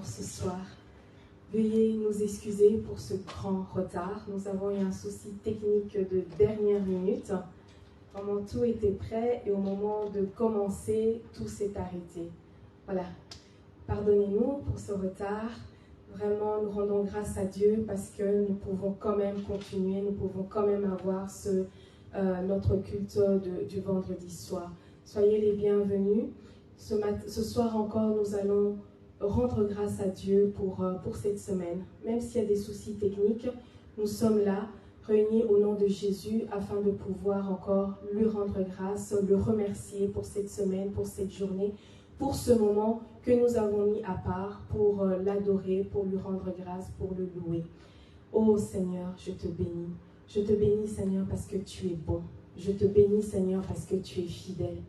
encore ce soir. Veuillez nous excuser pour ce grand retard. Nous avons eu un souci technique de dernière minute. Vraiment, tout était prêt et au moment de commencer, tout s'est arrêté. Voilà. Pardonnez-nous pour ce retard. Vraiment, nous rendons grâce à Dieu parce que nous pouvons quand même continuer, nous pouvons quand même avoir notre culte du vendredi soir. Soyez les bienvenus. Ce soir encore, nous allons rendre grâce à Dieu pour cette semaine. Même s'il y a des soucis techniques, nous sommes là, réunis au nom de Jésus, afin de pouvoir encore lui rendre grâce, le remercier pour cette semaine, pour cette journée, pour ce moment que nous avons mis à part, pour l'adorer, pour lui rendre grâce, pour le louer. Oh Seigneur, je te bénis. Je te bénis, Seigneur, parce que tu es bon. Je te bénis, Seigneur, parce que tu es fidèle.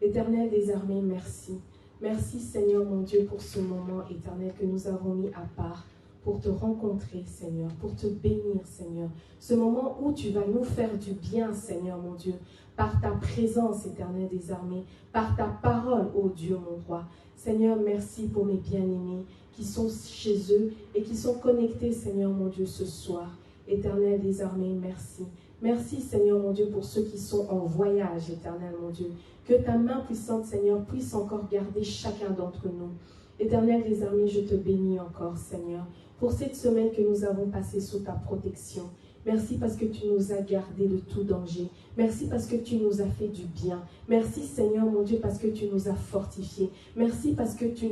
Éternel des armées, merci. Merci, Seigneur, mon Dieu, pour ce moment éternel que nous avons mis à part, pour te rencontrer, Seigneur, pour te bénir, Seigneur. Ce moment où tu vas nous faire du bien, Seigneur, mon Dieu, par ta présence, éternelle des armées, par ta parole, ô Dieu, mon roi. Seigneur, merci pour mes bien-aimés qui sont chez eux et qui sont connectés, Seigneur, mon Dieu, ce soir. Éternel des armées, merci. Merci, Seigneur, mon Dieu, pour ceux qui sont en voyage, éternel, mon Dieu. Que ta main puissante, Seigneur, puisse encore garder chacun d'entre nous. Éternel des armées, je te bénis encore, Seigneur, pour cette semaine que nous avons passée sous ta protection. Merci parce que tu nous as gardés de tout danger. Merci parce que tu nous as fait du bien. Merci, Seigneur, mon Dieu, parce que tu nous as fortifiés. Merci parce que tu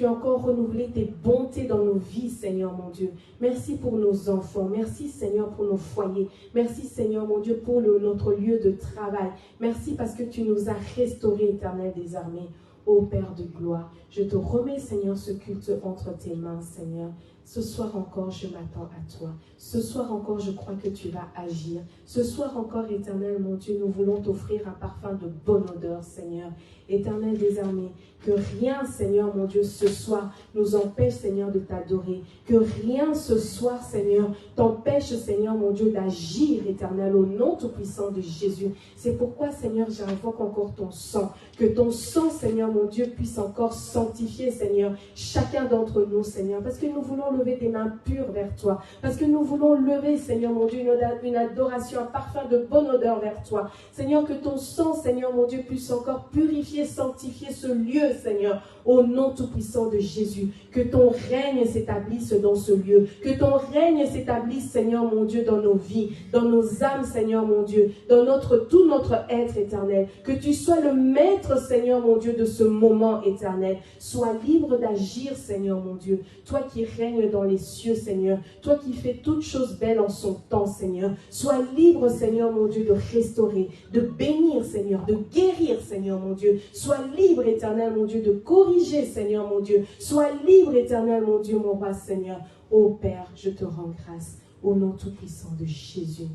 as encore renouvelé tes bontés dans nos vies, Seigneur, mon Dieu. Merci pour nos enfants. Merci, Seigneur, pour nos foyers. Merci, Seigneur, mon Dieu, pour notre lieu de travail. Merci parce que tu nous as restaurés, éternel des armées. Ô Père de gloire, je te remets, Seigneur, ce culte entre tes mains, Seigneur. Ce soir encore, je m'attends à toi. Ce soir encore, je crois que tu vas agir. Ce soir encore, éternel, mon Dieu, nous voulons t'offrir un parfum de bonne odeur, Seigneur. Éternel des armées, que rien, Seigneur, mon Dieu, ce soir nous empêche, Seigneur, de t'adorer. Que rien ce soir, Seigneur, t'empêche, Seigneur, mon Dieu, d'agir, éternel, au nom tout-puissant de Jésus. C'est pourquoi, Seigneur, j'invoque encore ton sang. Que ton sang, Seigneur, mon Dieu, puisse encore sanctifier, Seigneur, chacun d'entre nous, Seigneur. Parce que nous voulons lever des mains pures vers toi. Parce que nous voulons lever, Seigneur, mon Dieu, une adoration, un parfum de bonne odeur vers toi. Seigneur, que ton sang, Seigneur, mon Dieu, puisse encore purifier, sanctifier ce lieu, Seigneur, au nom tout-puissant de Jésus. Que ton règne s'établisse dans ce lieu. Que ton règne s'établisse, Seigneur, mon Dieu, dans nos vies, dans nos âmes, Seigneur, mon Dieu, dans tout notre être éternel. Que tu sois le maître, Seigneur, mon Dieu, de ce moment éternel. Sois libre d'agir, Seigneur, mon Dieu. Toi qui règnes dans les cieux, Seigneur. Toi qui fais toutes choses belles en son temps, Seigneur. Sois libre, Seigneur, mon Dieu, de restaurer, de bénir, Seigneur, de guérir, Seigneur, mon Dieu. Sois libre, éternel, mon Dieu, de corriger, Seigneur, mon Dieu. Sois libre, éternel, mon Dieu, mon roi, Seigneur. Ô Père, je te rends grâce au nom tout-puissant de Jésus.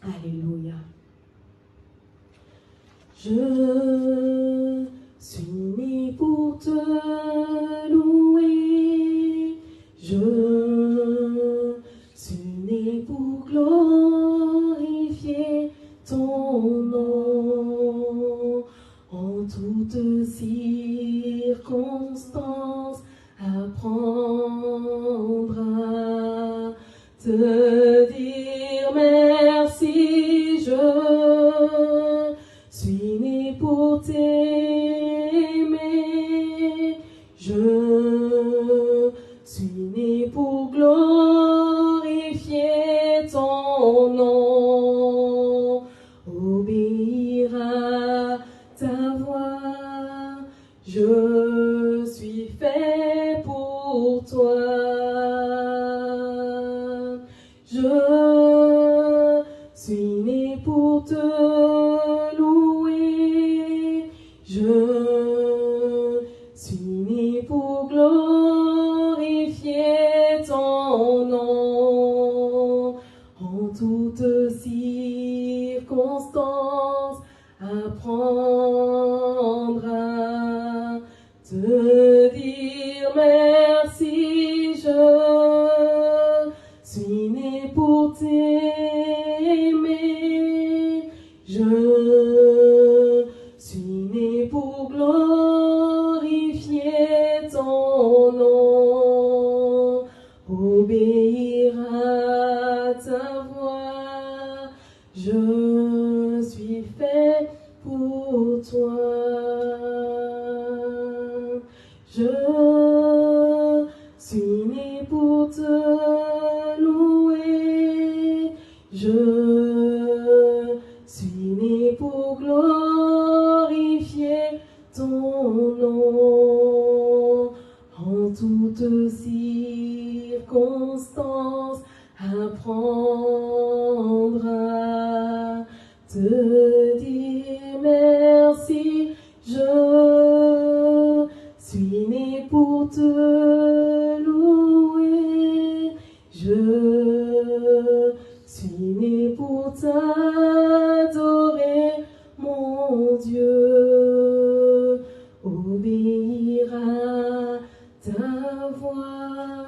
Alléluia. Je suis né pour te louer. Je suis né pour glorifier ton nom. En toutes circonstances, apprendre à te dire merci. Je suis né pour t'aimer. Je suis né pour glorifier ton nom. Obéir à ta voix, je suis fait pour toi. Je suis né pour te louer. Je suis né pour glorifier ton nom. En toutes circonstances, apprendre à te dire merci. Je suis né pour te louer. Je suis né pour glorifier ton nom. En toutes circonstances, apprendre à te dire merci. Je suis né pour te louer. Je suis né pour t'adorer, mon Dieu. Obéir à ta voix.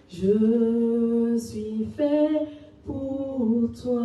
Je suis fait pour toi.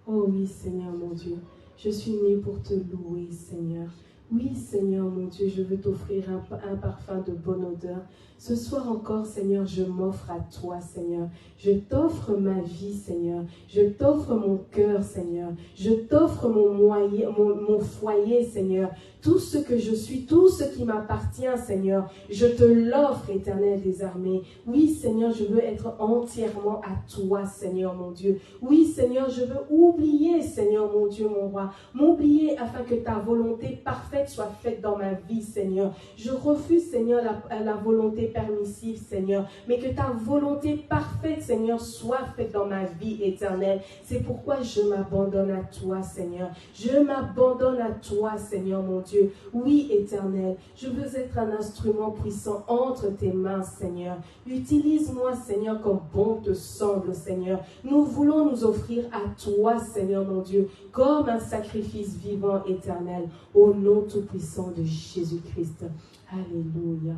Oh oui, Seigneur mon Dieu, je suis né pour te louer, Seigneur. Oui, Seigneur mon Dieu, je veux t'offrir un parfum de bonne odeur. Ce soir encore, Seigneur, je m'offre à toi, Seigneur. Je t'offre ma vie, Seigneur. Je t'offre mon cœur, Seigneur. Je t'offre mon foyer, Seigneur. Tout ce que je suis, tout ce qui m'appartient, Seigneur, je te l'offre, Éternel des armées. Oui, Seigneur, je veux être entièrement à toi, Seigneur, mon Dieu. Oui, Seigneur, je veux oublier, Seigneur, mon Dieu, mon roi. M'oublier afin que ta volonté parfaite soit faite dans ma vie, Seigneur. Je refuse, Seigneur, la volonté permissive, Seigneur, mais que ta volonté parfaite, Seigneur, soit faite dans ma vie éternelle. C'est pourquoi je m'abandonne à toi, Seigneur. Je m'abandonne à toi, Seigneur, mon Dieu. Oui, Éternel, je veux être un instrument puissant entre tes mains, Seigneur. Utilise-moi, Seigneur, comme bon te semble, Seigneur. Nous voulons nous offrir à toi, Seigneur, mon Dieu, comme un sacrifice vivant, éternel, au nom tout-puissant de Jésus-Christ. Alléluia.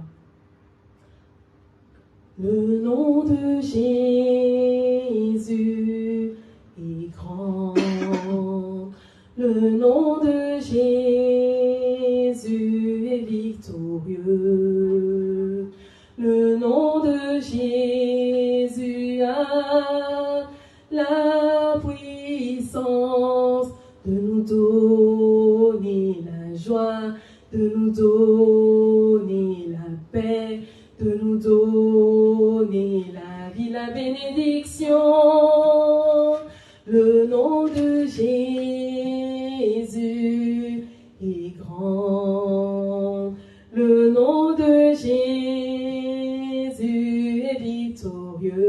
Le nom de Jésus est grand. Le nom de Jésus est victorieux. Le nom de Jésus a la puissance de nous donner la joie, de nous donner la paix, de nous donner la vie, la bénédiction. Le nom de Jésus est grand. Le nom de Jésus est victorieux.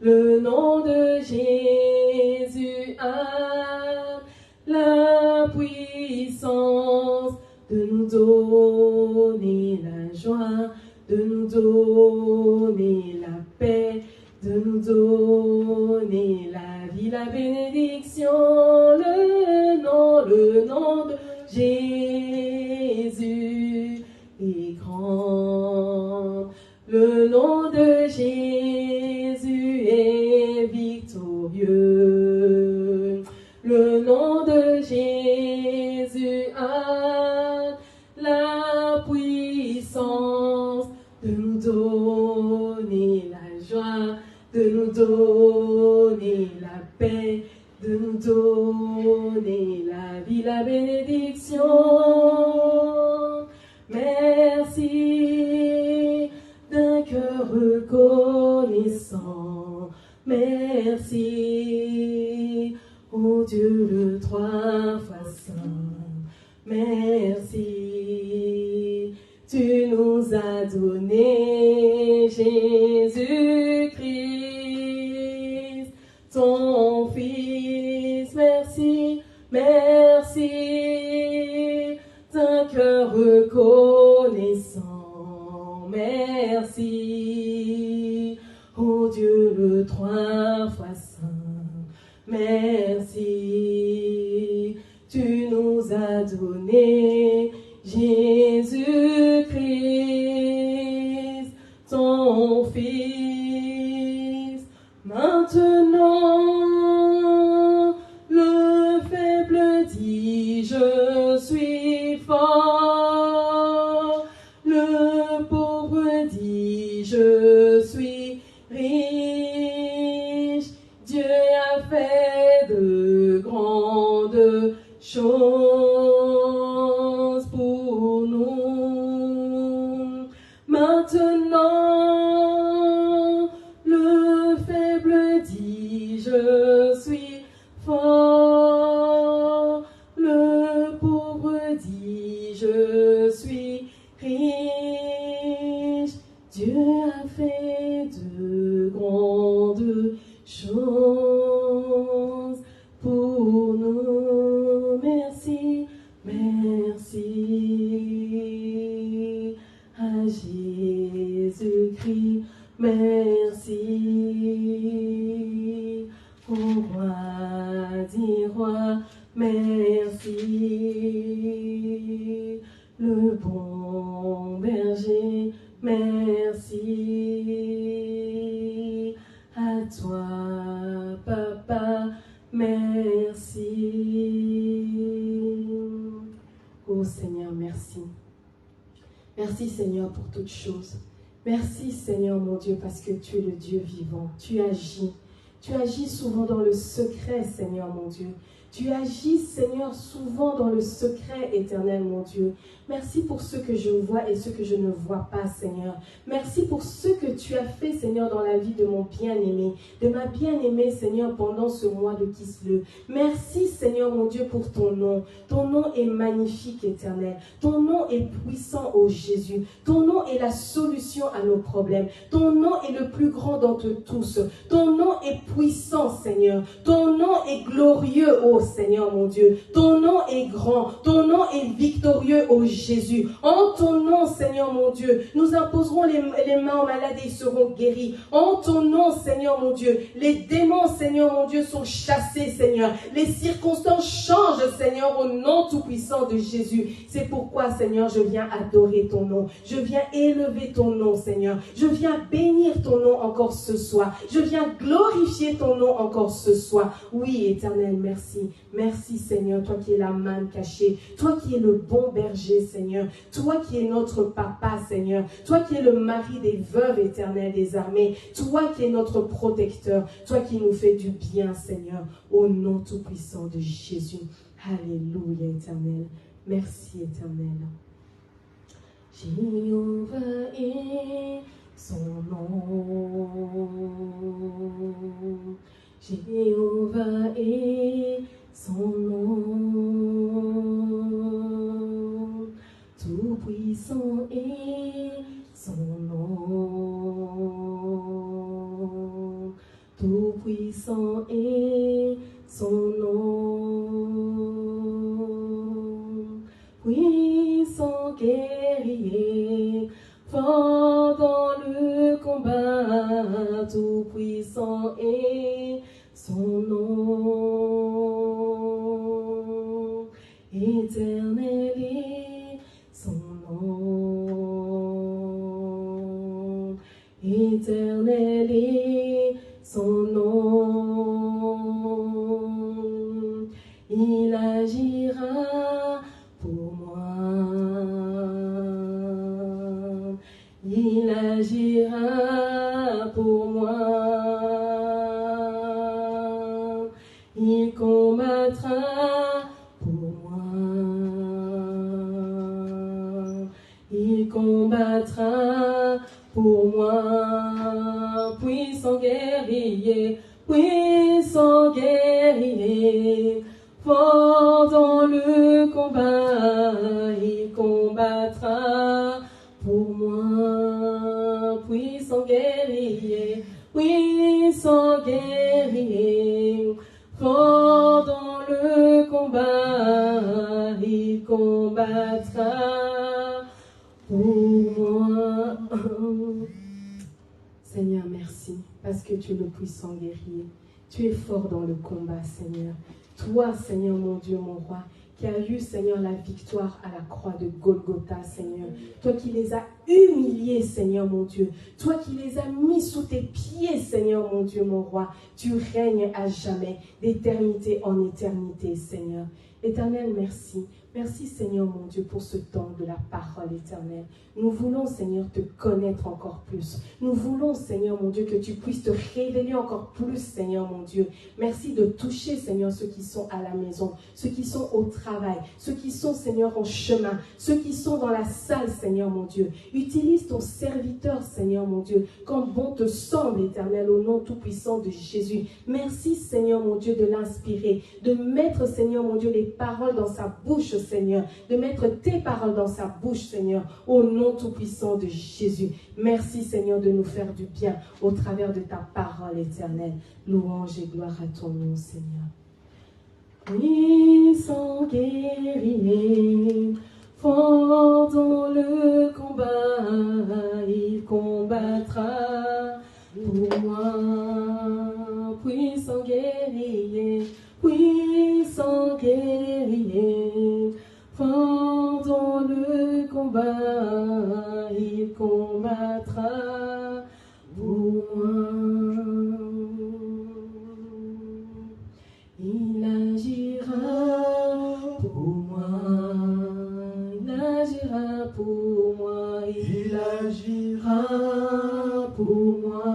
Le nom de Jésus a la puissance de nous donner la joie, de nous donner la paix, de nous donner la vie, la bénédiction. Le nom de Jésus est grand. Le nom de Jésus est victorieux. Le nom de Jésus a la puissance de nous donner la joie, de nous donner la paix, de nous donner la vie, la bénédiction. Merci d'un cœur reconnaissant. Merci, ô Dieu le trois fois saint. Merci, tu nous as donné Jésus-Christ, ton Fils. Merci, merci, d'un cœur reconnaissant. Merci, ô Dieu le trois fois saint. Merci, tu nous as donné Jésus-Christ, ton Fils. Maintenant, le faible dit, je suis fort. Le pauvre dit, je suis riche. Dieu a fait de grandes choses pour nous. riche. Dieu a fait de grandes choses pour nous. Merci, merci à Jésus-Christ. Merci au roi des rois. Merci le bon berger. Merci à toi, Papa. Merci. Oh Seigneur, merci. Merci Seigneur pour toutes choses. Merci Seigneur mon Dieu parce que tu es le Dieu vivant. Tu agis. Tu agis souvent dans le secret Seigneur mon Dieu. Tu agis, Seigneur, souvent dans le secret éternel, mon Dieu. Merci pour ce que je vois et ce que je ne vois pas, Seigneur. Merci pour ce que tu as fait, Seigneur, dans la vie de mon bien-aimé, de ma bien-aimée, Seigneur, pendant ce mois de Kislev. Merci, Seigneur, mon Dieu, pour ton nom. Ton nom est magnifique, éternel. Ton nom est puissant, ô Jésus. Ton nom est la solution à nos problèmes. Ton nom est le plus grand d'entre tous. Ton nom est puissant, Seigneur. Ton nom est glorieux, ô Seigneur mon Dieu, ton nom est grand, ton nom est victorieux, ô Jésus. En ton nom, Seigneur mon Dieu, nous imposerons les mains aux malades et ils seront guéris. En ton nom, Seigneur mon Dieu, les démons, Seigneur mon Dieu, sont chassés, Seigneur. Les circonstances changent, Seigneur, au nom tout-puissant de Jésus. C'est pourquoi, Seigneur, je viens adorer ton nom. Je viens élever ton nom, Seigneur. Je viens bénir ton nom encore ce soir. Je viens glorifier ton nom encore ce soir. Oui, éternel, merci. Merci Seigneur, toi qui es la manne cachée, toi qui es le bon berger Seigneur, toi qui es notre papa Seigneur, toi qui es le mari des veuves éternelles des armées, toi qui es notre protecteur, toi qui nous fais du bien Seigneur, au nom tout puissant de Jésus. Alléluia éternel, merci éternel. Jéhovah est son nom. Jéhovah est son nom, tout puissant est son nom, tout puissant est son nom, puissant guerrier, fort dans le combat, tout puissant est son nom, éternel est son nom, éternel est son nom, il agira pour moi, il agira pour moi. Il combattra pour moi. Il combattra pour moi. Puissant guerrier, fort dans le combat. Il combattra pour moi. Puissant guerrier, fort dans le combat, il combattra pour moi. Seigneur, merci, parce que tu es le puissant guerrier. Tu es fort dans le combat, Seigneur. Toi, Seigneur, mon Dieu, mon roi, qui a eu, Seigneur, la victoire à la croix de Golgotha, Seigneur. Toi qui les as humiliés, Seigneur, mon Dieu. Toi qui les as mis sous tes pieds, Seigneur, mon Dieu, mon roi. Tu règnes à jamais, d'éternité en éternité, Seigneur. Éternel, merci. Merci, Seigneur, mon Dieu, pour ce temps de la parole éternelle. Nous voulons, Seigneur, te connaître encore plus. Nous voulons, Seigneur, mon Dieu, que tu puisses te révéler encore plus, Seigneur, mon Dieu. Merci de toucher, Seigneur, ceux qui sont à la maison, ceux qui sont au travail, ceux qui sont, Seigneur, en chemin, ceux qui sont dans la salle, Seigneur, mon Dieu. Utilise ton serviteur, Seigneur, mon Dieu, comme bon te semble, éternel, au nom tout-puissant de Jésus. Merci, Seigneur, mon Dieu, de l'inspirer, de mettre, Seigneur, mon Dieu, les paroles dans sa bouche, Seigneur, de mettre tes paroles dans sa bouche, Seigneur, au nom tout-puissant de Jésus. Merci, Seigneur, de nous faire du bien au travers de ta parole éternelle. Louange et gloire à ton nom, Seigneur. Puissant guerrier, fort dans le combat, il combattra pour moi. Puissant guerrier, fort dans le combat, il combattra pour moi. Il agira pour moi, il agira pour moi, il agira pour moi,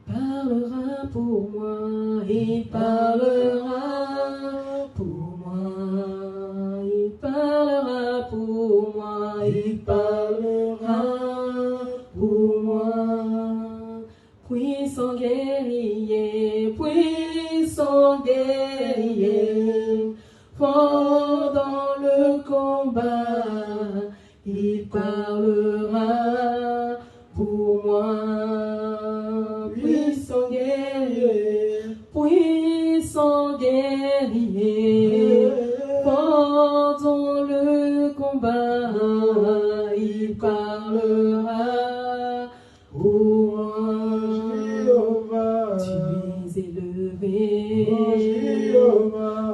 parlera pour moi, il parlera pour moi, il parlera pour moi, il parlera pour moi. Puissant guerrier, fort dans le combat, il parlera pour moi. Puissant guerrier, fort dans le combat, il parlera pour moi. Tu es élevé,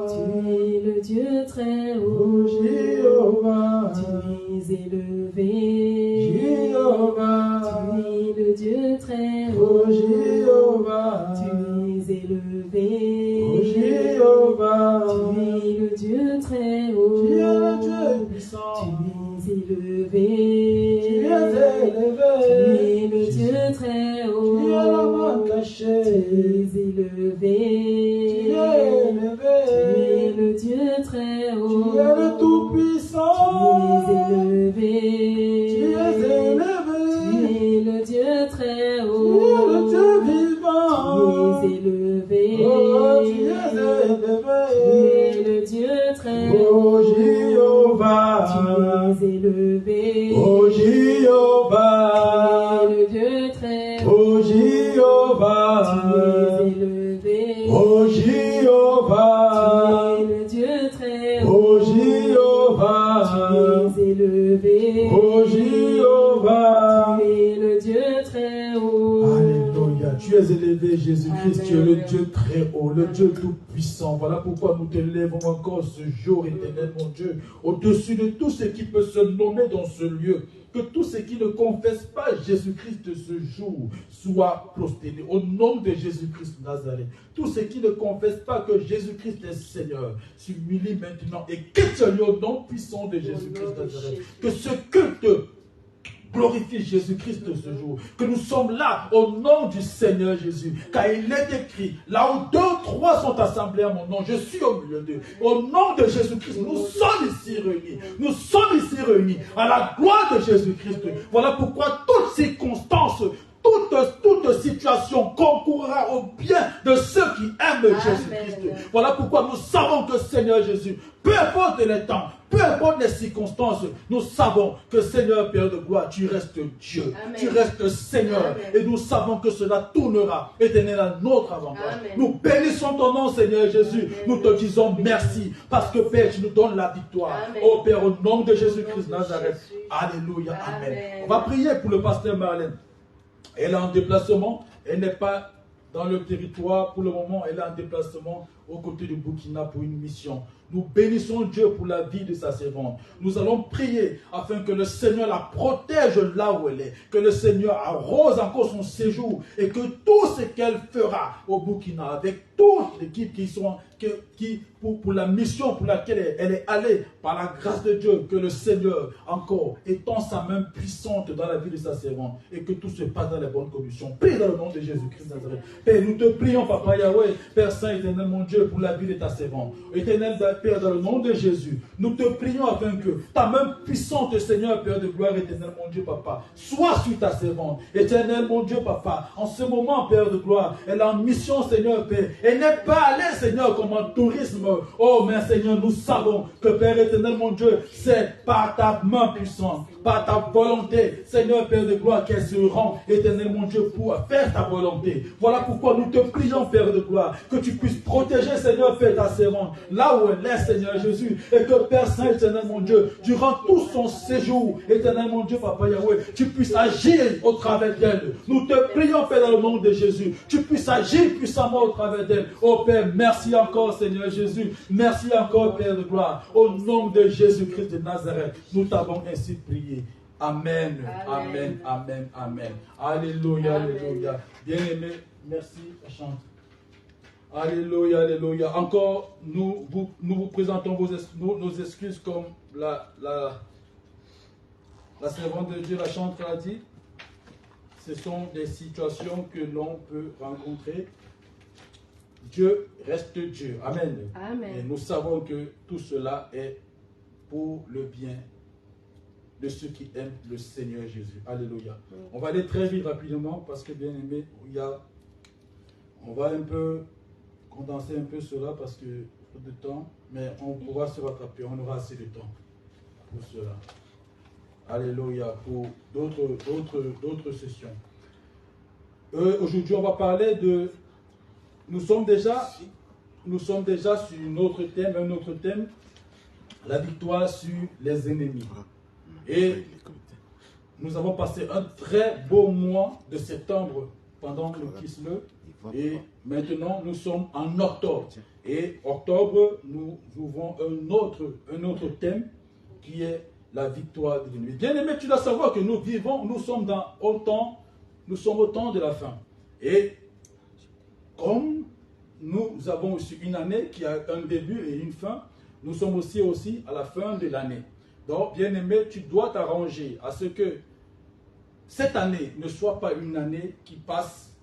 tu es le Dieu très haut, tu es élevé, tu es le Dieu très haut, tu es élevé, tu es le Dieu très haut, tu es élevé, tu es le Dieu très haut, tu es élevé, tu es le Dieu très haut, tu es le Tout-Puissant, tu es élevé, tu es le Dieu très haut, tu es le Dieu vivant, tu es élevé, tu es le Dieu très haut, oh Jéhovah, tu es élevé, oh Jéhovah, le Dieu très haut, oh Jéhovah, tu es élevé, oh Jéhovah, tu es le Dieu très haut, oh Jéhovah, tu es élevé, oh Jéhovah, tu es le Dieu très haut. Alléluia, tu es élevé Jésus-Christ, tu es le Dieu très haut, le Dieu tout-puissant. Voilà pourquoi nous te lèvons encore ce jour, éternel mon Dieu, au-dessus de tout ce qui peut se nommer dans ce lieu. Que tous ceux qui ne confessent pas Jésus-Christ ce jour soient prosternés au nom de Jésus-Christ de Nazareth. Tous ceux qui ne confessent pas que Jésus-Christ est Seigneur s'humilient maintenant et quittent au nom puissant de Jésus-Christ de Nazareth. Que ce culte glorifie Jésus-Christ ce jour. Que nous sommes là au nom du Seigneur Jésus. Car il est écrit, là où 2 ou 3 sont assemblés à mon nom, je suis au milieu d'eux. Au nom de Jésus-Christ, nous sommes ici réunis. Nous sommes ici réunis à la gloire de Jésus-Christ. Voilà pourquoi toutes circonstances, toute situation concourra au bien de ceux qui aiment Jésus-Christ. Voilà pourquoi nous savons que Seigneur Jésus, peu importe les temps, peu importe les circonstances, nous savons que Seigneur Père de gloire, tu restes Dieu, Amen. Tu restes Seigneur. Amen. Et nous savons que cela tournera éternel à notre avantage. Amen. Nous bénissons ton nom Seigneur Jésus. Amen. Nous te disons merci parce que Père, tu nous donnes la victoire. Amen. Oh Père, au nom de Jésus-Christ de Nazareth. Alléluia. Amen. On va prier pour le pasteur Marlène. Elle est en déplacement, elle n'est pas dans le territoire pour le moment, elle est en déplacement aux côtés du Burkina pour une mission. Nous bénissons Dieu pour la vie de sa servante. Nous allons prier afin que le Seigneur la protège là où elle est, que le Seigneur arrose encore son séjour et que tout ce qu'elle fera au Burkina, avec toute l'équipe pour la mission pour laquelle elle est allée, par la grâce de Dieu, que le Seigneur encore étend sa main puissante dans la vie de sa servante et que tout se passe dans les bonnes conditions. Prie dans le nom de Jésus-Christ Nazareth. Père, nous te prions, Papa Yahweh, Père Saint éternel, mon Dieu, Dieu, pour la vie de ta servante. Éternel Père, dans le nom de Jésus, nous te prions afin que ta main puissante, Seigneur, Père de gloire, éternel, mon Dieu, Papa, soit sur ta servante. Éternel, mon Dieu, Papa, en ce moment, Père de gloire, elle est en mission, Seigneur, Père. Elle n'est pas allée, Seigneur, comme en tourisme. Oh, mais Seigneur, nous savons que, Père éternel, mon Dieu, c'est par ta main puissante, par ta volonté, Seigneur, Père de gloire, qu'elle se rend, éternel, mon Dieu, pour faire ta volonté. Voilà pourquoi nous te prions, Père de gloire, que tu puisses protéger, Seigneur, Père, ta servante, là où elle est, Seigneur Jésus, et que, Père Saint, éternel, mon Dieu, durant tout son séjour, éternel, mon Dieu, Papa Yahweh, tu puisses agir au travers d'elle. Nous te prions, Père, dans le nom de Jésus, tu puisses agir puissamment au travers d'elle. Oh Père, merci encore, Seigneur Jésus, merci encore, Père de gloire, au nom de Jésus-Christ de Nazareth, nous t'avons ainsi prié. Amen, amen, amen, amen. Alléluia, alléluia. Bien-aimé, merci, chante. Alléluia, alléluia. Encore, nous vous présentons nos excuses comme la servante de Dieu, la chantre, l'a dit. Ce sont des situations que l'on peut rencontrer. Dieu reste Dieu. Amen. Amen. Et nous savons que tout cela est pour le bien de ceux qui aiment le Seigneur Jésus. Alléluia. On va aller très vite, rapidement, parce que, bien aimé, on va un peu condenser un peu cela, parce que peu de temps, mais on pourra se rattraper, on aura assez de temps pour cela. Alléluia, pour d'autres sessions. Aujourd'hui, on va parler de... Nous sommes déjà sur un autre thème, la victoire sur les ennemis. Et nous avons passé un très beau mois de septembre pendant le Kislev. Et maintenant, nous sommes en octobre. Et octobre, nous ouvrons un autre thème qui est la victoire de l'ennemi. Bien aimé, tu dois savoir que nous sommes au temps de la fin. Et comme nous avons aussi une année qui a un début et une fin, nous sommes aussi à la fin de l'année. Donc, bien aimé, tu dois t'arranger à ce que cette année ne soit pas une année qui passe,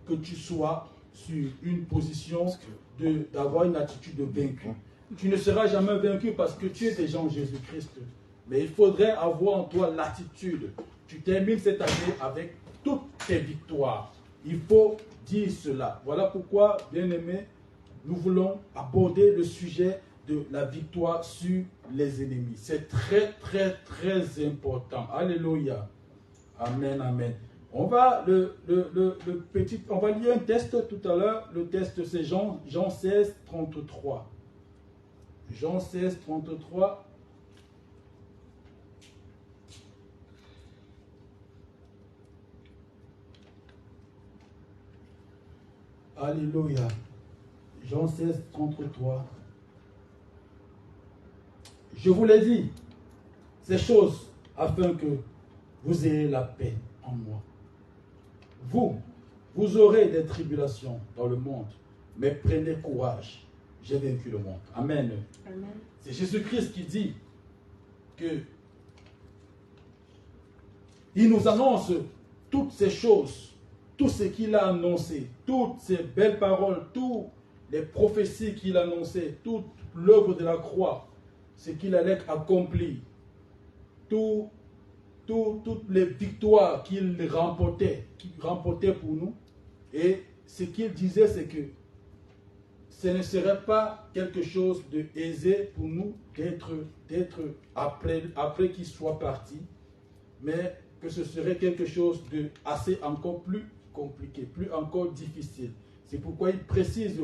que tu sois sur une position d'avoir une attitude de vaincu. Tu ne seras jamais vaincu parce que tu es déjà en Jésus-Christ. Mais il faudrait avoir en toi l'attitude. Tu termines cette année avec toutes tes victoires. Il faut dire cela. Voilà pourquoi, bien aimé, nous voulons aborder le sujet de la victoire sur les ennemis. C'est très, très, très important. Alléluia. Amen, amen. On va lire un texte tout à l'heure. Le texte, c'est Jean 16, 33. Jean 16, 33. Alléluia. Jean 16, 33. Je vous l'ai dit, ces choses afin que vous ayez la paix en moi. Vous aurez des tribulations dans le monde, mais prenez courage, j'ai vaincu le monde. Amen. Amen. C'est Jésus-Christ qui dit que il nous annonce toutes ces choses, tout ce qu'il a annoncé, toutes ces belles paroles, toutes les prophéties qu'il a annoncées, toute l'œuvre de la croix, ce qu'il allait accomplir, toutes les victoires qu'il remportait pour nous. Et ce qu'il disait, c'est que ce ne serait pas quelque chose de aisé pour nous d'être après qu'il soit parti, mais que ce serait quelque chose de assez encore plus compliqué, plus encore difficile. C'est pourquoi il précise,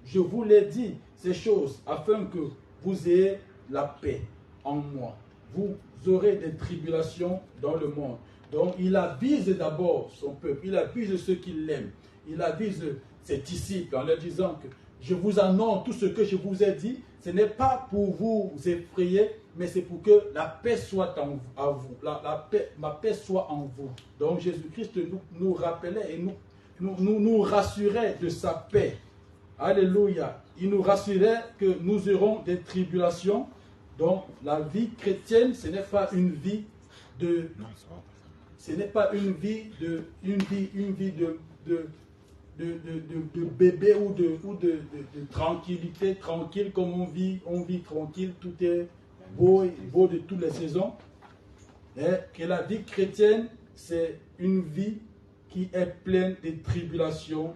je vous l'ai dit, ces choses, afin que vous ayez la paix en moi. Vous aurez des tribulations dans le monde. Donc il avise d'abord son peuple, il avise ceux qui l'aiment, il avise ses disciples en leur disant que je vous annonce tout ce que je vous ai dit, ce n'est pas pour vous effrayer, mais c'est pour que la paix soit en vous, ma paix soit en vous. Donc Jésus-Christ nous rappelait et nous rassurait de sa paix. Alléluia. Il nous rassurait que nous aurons des tribulations. Donc la vie chrétienne, ce n'est pas une vie de de bébé ou de tranquillité, tranquille comme on vit tranquille, tout est beau de toutes les saisons. Et que la vie chrétienne, c'est une vie qui est pleine de tribulations.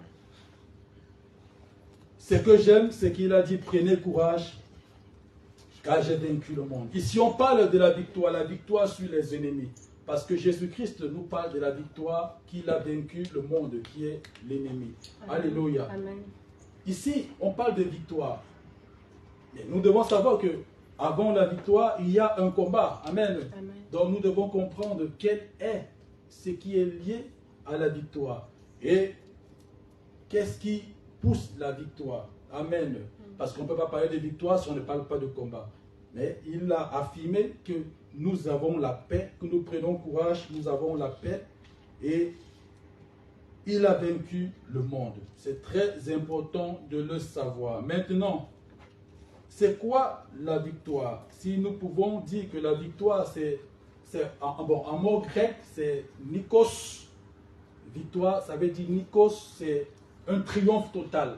Ce que j'aime, c'est qu'il a dit, prenez courage, car j'ai vaincu le monde. Ici, on parle de la victoire sur les ennemis. Parce que Jésus-Christ nous parle de la victoire qu'il a vaincu le monde, qui est l'ennemi. Alléluia. Amen. Ici, on parle de victoire. Mais nous devons savoir que avant la victoire, il y a un combat. Amen. Amen. Donc nous devons comprendre quel est ce qui est lié à la victoire. Et qu'est-ce qui pousse la victoire. Amen. Parce qu'on ne peut pas parler de victoire si on ne parle pas de combat. Mais il a affirmé que nous avons la paix, que nous prenons courage, nous avons la paix. Et il a vaincu le monde. C'est très important de le savoir. Maintenant, c'est quoi la victoire? Si nous pouvons dire que la victoire, c'est en mot grec, c'est nikos. Victoire, ça veut dire nikos, c'est un triomphe total.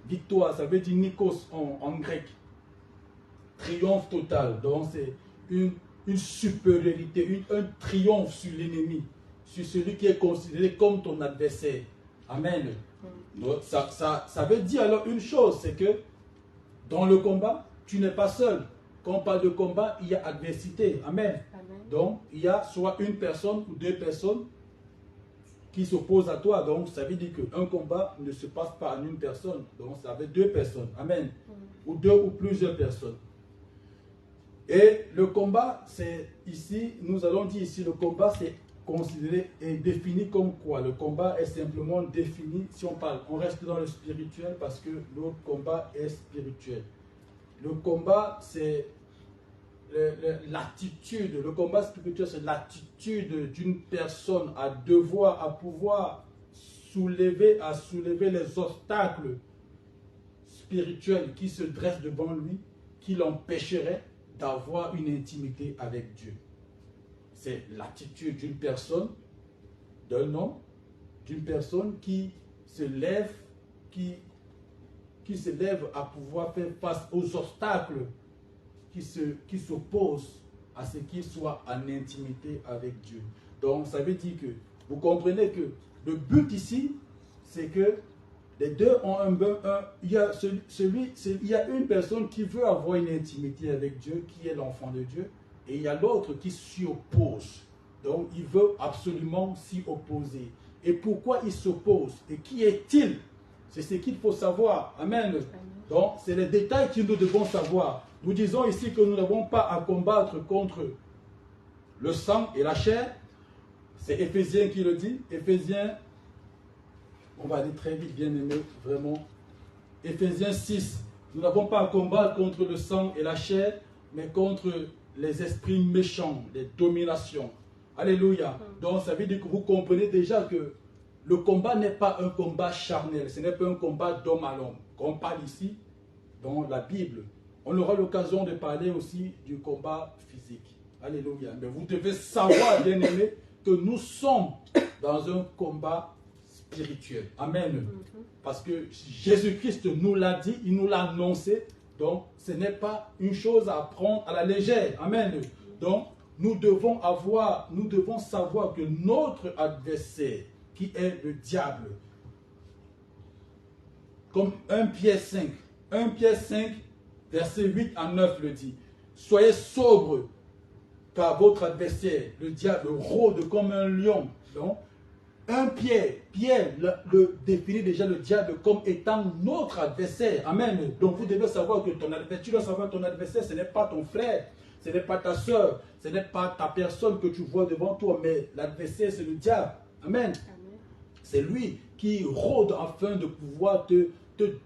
Victoire, ça veut dire nikos en grec. Triomphe total. Donc, c'est une supériorité, un triomphe sur l'ennemi, sur celui qui est considéré comme ton adversaire. Amen. Donc, ça veut dire alors une chose, c'est que dans le combat, tu n'es pas seul. Quand on parle de combat, il y a adversité. Amen. Amen. Donc, il y a soit une personne ou deux personnes qui s'opposent à toi. Donc, ça veut dire qu'un combat ne se passe pas en une personne. Donc, ça veut deux personnes. Amen. Ou deux ou plusieurs personnes. Et le combat, c'est ici, nous allons dire ici, le combat, c'est considéré et défini comme quoi? Le combat est simplement défini, si on parle, on reste dans le spirituel parce que le combat est spirituel. Le combat, c'est l'attitude, le combat spirituel, c'est l'attitude d'une personne à devoir, à pouvoir soulever les obstacles spirituels qui se dressent devant lui, qui l'empêcheraient d'avoir une intimité avec Dieu. C'est l'attitude d'une personne, d'un homme, d'une personne qui se lève, qui se lève à pouvoir faire face aux obstacles qui s'opposent à ce qu'il soit en intimité avec Dieu. Donc, ça veut dire que vous comprenez que le but ici, c'est que les deux ont il y a une personne qui veut avoir une intimité avec Dieu, qui est l'enfant de Dieu, et il y a l'autre qui s'y oppose. Donc, il veut absolument s'y opposer. Et pourquoi il s'oppose? Et qui est-il? C'est ce qu'il faut savoir. Amen. Donc, c'est les détails que nous devons savoir. Nous disons ici que nous n'avons pas à combattre contre le sang et la chair. C'est Éphésiens qui le dit. Éphésiens, on va aller très vite, bien aimé, vraiment. Éphésiens 6, nous n'avons pas à combattre contre le sang et la chair, mais contre les esprits méchants, les dominations. Alléluia. Donc, ça veut dire que vous comprenez déjà que le combat n'est pas un combat charnel, ce n'est pas un combat d'homme à l'homme. Quand on parle ici, dans la Bible, on aura l'occasion de parler aussi du combat physique. Alléluia. Mais vous devez savoir, bien aimé, que nous sommes dans un combat spirituel. Amen. Parce que Jésus-Christ nous l'a dit, il nous l'a annoncé. Donc, ce n'est pas une chose à prendre à la légère. Amen. Donc, nous devons savoir que notre adversaire, qui est le diable, comme 1 Pierre 5, verset 8 à 9 le dit, soyez sobres, car votre adversaire, le diable, rôde comme un lion. Donc, Pierre le définit déjà le diable comme étant notre adversaire. Amen. Donc vous devez savoir que tu dois savoir que ton adversaire, ce n'est pas ton frère, ce n'est pas ta soeur, ce n'est pas ta personne que tu vois devant toi, mais l'adversaire, c'est le diable. Amen. C'est lui qui rôde afin de pouvoir te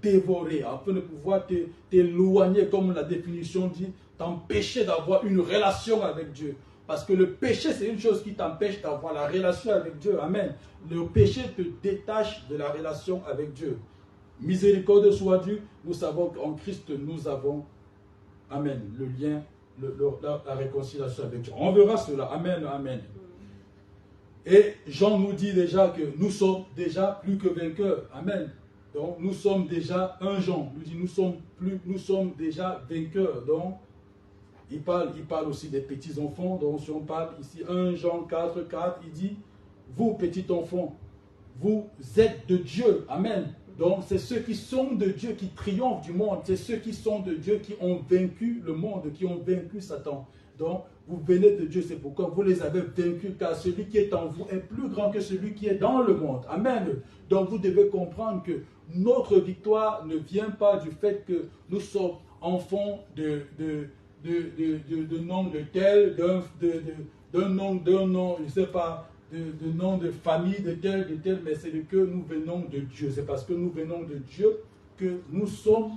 dévorer, afin de pouvoir t'éloigner, comme la définition dit, t'empêcher d'avoir une relation avec Dieu. Parce que le péché, c'est une chose qui t'empêche d'avoir la relation avec Dieu. Amen. Le péché te détache de la relation avec Dieu. Miséricorde soit Dieu. Nous savons qu'en Christ, nous avons, amen, le lien, la réconciliation avec Dieu. On verra cela. Amen, amen. Et Jean nous dit déjà que nous sommes déjà plus que vainqueurs. Amen. Donc nous sommes déjà un Jean. Nous dit nous sommes déjà vainqueurs. Donc il parle aussi des petits enfants. Donc si on parle ici 1 Jean 4, 4, il dit vous petits enfants, vous êtes de Dieu. Amen. Donc c'est ceux qui sont de Dieu qui triomphent du monde. C'est ceux qui sont de Dieu qui ont vaincu le monde, qui ont vaincu Satan. Donc vous venez de Dieu, c'est pourquoi vous les avez vaincus, car celui qui est en vous est plus grand que celui qui est dans le monde. Amen. Donc vous devez comprendre que notre victoire ne vient pas du fait que nous sommes enfants de nom de tel, d'un nom, je ne sais pas, de nom de famille de tel, mais c'est que nous venons de Dieu. C'est parce que nous venons de Dieu que nous sommes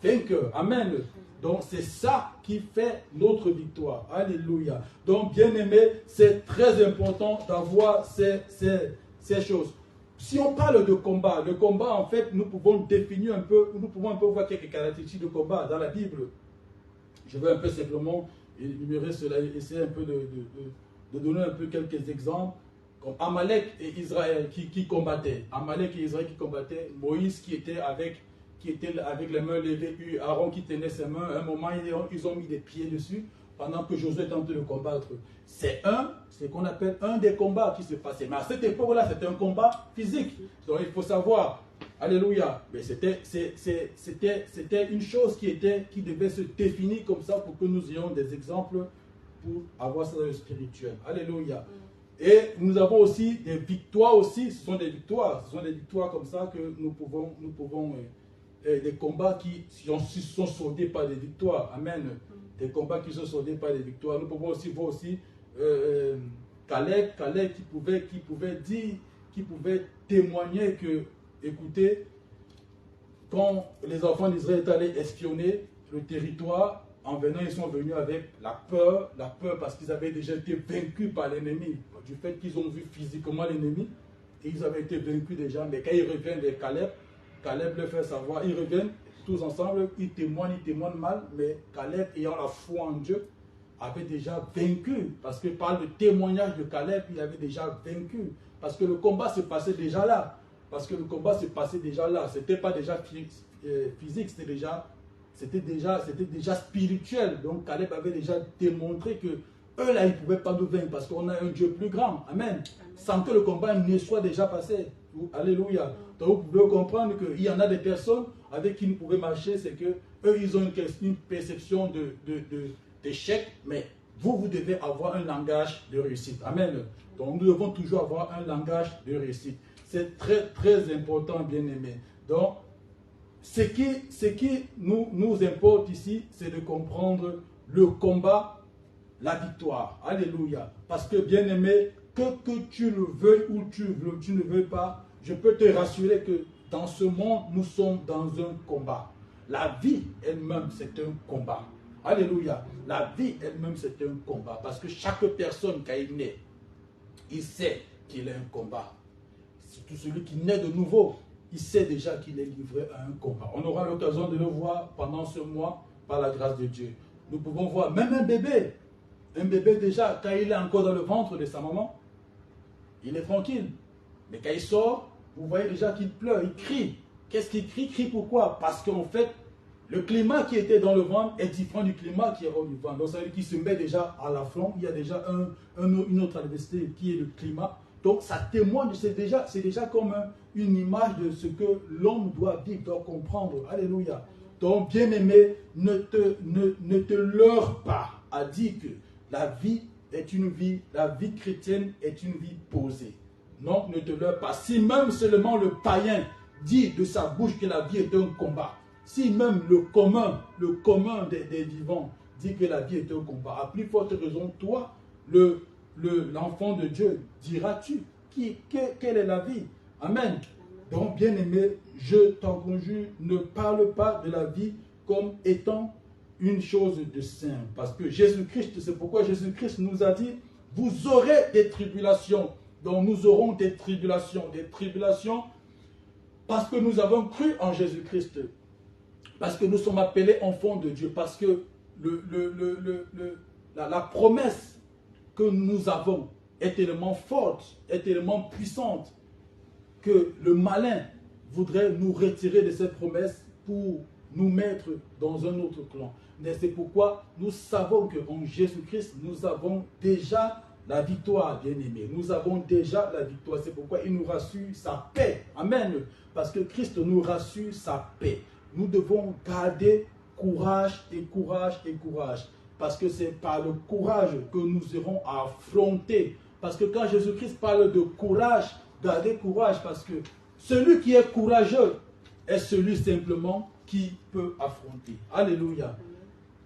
vainqueurs. Amen. Donc c'est ça qui fait notre victoire. Alléluia. Donc bien aimé, c'est très important d'avoir ces choses. Si on parle de combat, le combat en fait, nous pouvons définir un peu, nous pouvons un peu voir quelques caractéristiques de combat dans la Bible. Je vais un peu simplement énumérer cela, essayer un peu de donner un peu quelques exemples. Comme Amalek et Israël qui combattaient. Amalek et Israël qui combattaient. Moïse qui était avec les mains levées. Aaron qui tenait ses mains. À un moment, ils ont mis des pieds dessus pendant que Josué tentait de combattre. C'est qu'on appelle un des combats qui se passait. Mais à cette époque-là, c'était un combat physique. Donc il faut savoir. Alléluia. Mais c'était une chose qui devait se définir comme ça pour que nous ayons des exemples pour avoir ça dans le spirituel. Alléluia. Et nous avons aussi des victoires aussi. Ce sont des victoires comme ça que nous pouvons des combats qui sont soldés par des victoires. Amen. Des combats qui sont soldés par des victoires. Nous pouvons aussi voir aussi Caleb qui pouvait témoigner que, écoutez, quand les enfants d'Israël étaient allés espionner le territoire, en venant, ils sont venus avec la peur parce qu'ils avaient déjà été vaincus par l'ennemi, du fait qu'ils ont vu physiquement l'ennemi, et ils avaient été vaincus déjà. Mais quand ils reviennent vers Caleb leur fait savoir, ils reviennent tous ensemble, ils témoignent mal, mais Caleb, ayant la foi en Dieu, avait déjà vaincu, parce que par le témoignage de Caleb, il avait déjà vaincu, parce que le combat se passait déjà là, c'était pas déjà physique, c'était déjà spirituel. Donc Caleb avait déjà démontré que eux là, ils ne pouvaient pas nous vaincre parce qu'on a un Dieu plus grand. Amen. Sans que le combat ne soit déjà passé. Alléluia. Donc vous pouvez comprendre qu'il y en a des personnes avec qui nous pouvons marcher, c'est que eux ils ont une perception d'échec, mais vous devez avoir un langage de réussite. Amen. Donc nous devons toujours avoir un langage de réussite. C'est très très important, bien aimé. Donc ce qui nous importe ici, c'est de comprendre le combat, la victoire. Alléluia. Parce que, bien aimé, que tu le veuilles ou tu ne veux pas, je peux te rassurer que dans ce monde, nous sommes dans un combat. La vie elle-même, c'est un combat. Alléluia. La vie elle-même, c'est un combat. Parce que chaque personne, quand il naît, il sait qu'il a un combat. Surtout celui qui naît de nouveau, il sait déjà qu'il est livré à un combat. On aura l'occasion de le voir pendant ce mois par la grâce de Dieu. Nous pouvons voir même un bébé déjà, quand il est encore dans le ventre de sa maman, il est tranquille. Mais quand il sort, vous voyez déjà qu'il pleure, il crie. Qu'est-ce qu'il crie? Il crie pourquoi? Parce qu'en fait, le climat qui était dans le ventre est différent du climat qui est hors du ventre. Donc ça veut dire qu'il se met déjà à la flanc. Il y a déjà une autre adversité qui est le climat. Donc ça témoigne, c'est déjà comme une image de ce que l'homme doit vivre, doit comprendre. Alléluia. Donc bien aimé, ne te leurre pas à dire que la vie chrétienne est une vie posée. Non, ne te leurre pas. Si même seulement le païen dit de sa bouche que la vie est un combat, si même le commun des vivants dit que la vie est un combat, à plus forte raison, toi, l'enfant de Dieu, diras-tu quelle est la vie? Amen. Donc, bien aimé, je t'en conjure, ne parle pas de la vie comme étant une chose de simple. Parce que Jésus-Christ, c'est pourquoi Jésus-Christ nous a dit, vous aurez des tribulations. Donc, nous aurons des tribulations parce que nous avons cru en Jésus-Christ. Parce que nous sommes appelés enfants de Dieu. Parce que la promesse que nous avons est tellement forte, est tellement puissante, que le malin voudrait nous retirer de cette promesse pour nous mettre dans un autre clan. Mais c'est pourquoi nous savons qu'en Jésus-Christ, nous avons déjà la victoire, bien-aimés. Nous avons déjà la victoire. C'est pourquoi il nous rassure sa paix. Amen. Parce que Christ nous rassure sa paix. Nous devons garder courage et courage et courage. Parce que c'est par le courage que nous irons affronter. Parce que quand Jésus-Christ parle de courage, gardez courage. Parce que celui qui est courageux est celui simplement qui peut affronter. Alléluia.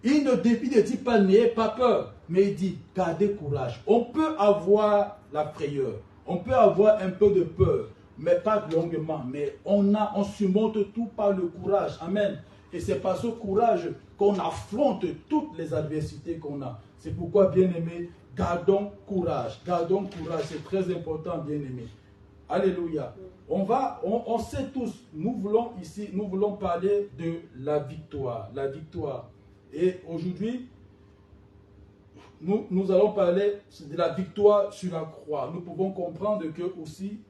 Il ne dit pas n'ayez pas peur, mais il dit gardez courage. On peut avoir la frayeur, on peut avoir un peu de peur, mais pas longuement. Mais on surmonte tout par le courage. Amen. Et c'est par ce courage qu'on affronte toutes les adversités qu'on a. C'est pourquoi, bien-aimés, gardons courage. Gardons courage, c'est très important, bien-aimés. Alléluia. On sait tous, nous voulons parler de la victoire. La victoire. Et aujourd'hui, nous allons parler de la victoire sur la croix. Nous pouvons comprendre que aussi,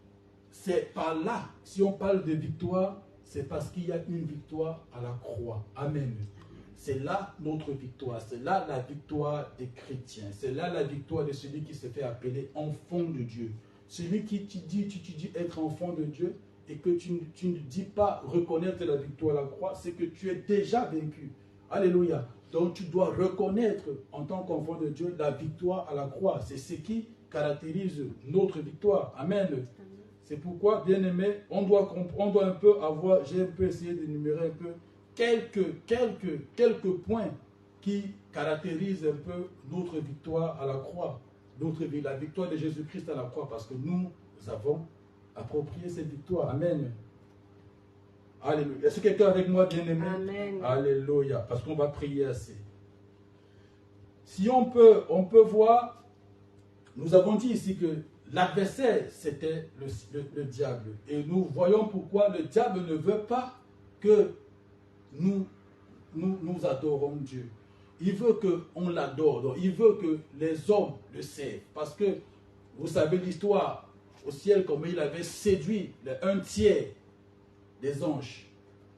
c'est par là, si on parle de victoire, c'est parce qu'il y a une victoire à la croix. Amen. C'est là notre victoire. C'est là la victoire des chrétiens. C'est là la victoire de celui qui se fait appeler enfant de Dieu. Celui qui tu dis être enfant de Dieu et que tu ne dis pas reconnaître la victoire à la croix, c'est que tu es déjà vaincu. Alléluia. Donc tu dois reconnaître en tant qu'enfant de Dieu la victoire à la croix. C'est ce qui caractérise notre victoire. Amen. C'est pourquoi, bien aimé, on doit un peu avoir, j'ai un peu essayé d'énumérer un peu quelques points qui caractérisent un peu notre victoire à la croix. La victoire de Jésus-Christ à la croix, parce que nous avons approprié cette victoire. Amen. Alléluia. Est-ce que quelqu'un avec moi, bien-aimé? Amen. Alléluia. Parce qu'on va prier assez. Si on peut voir, nous avons dit ici que l'adversaire, c'était le diable. Et nous voyons pourquoi le diable ne veut pas que nous adorons Dieu. Il veut qu'on l'adore. Donc il veut que les hommes le servent. Parce que, vous savez l'histoire au ciel, comme il avait séduit un tiers des anges.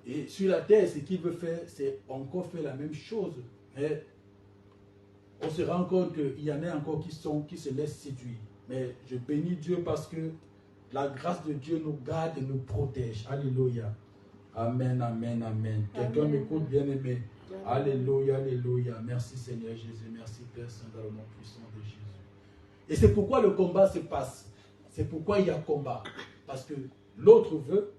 Et sur la terre, ce qu'il veut faire, c'est encore faire la même chose. Mais on se rend compte qu'il y en a encore qui se laissent séduire. Mais je bénis Dieu parce que la grâce de Dieu nous garde et nous protège. Alléluia. Amen, amen, amen. Quelqu'un m'écoute, bien-aimé. Alléluia, alléluia. Merci Seigneur Jésus. Merci Père Saint dans le nom puissant de Jésus. Et c'est pourquoi le combat se passe. C'est pourquoi il y a combat. Parce que l'autre veut.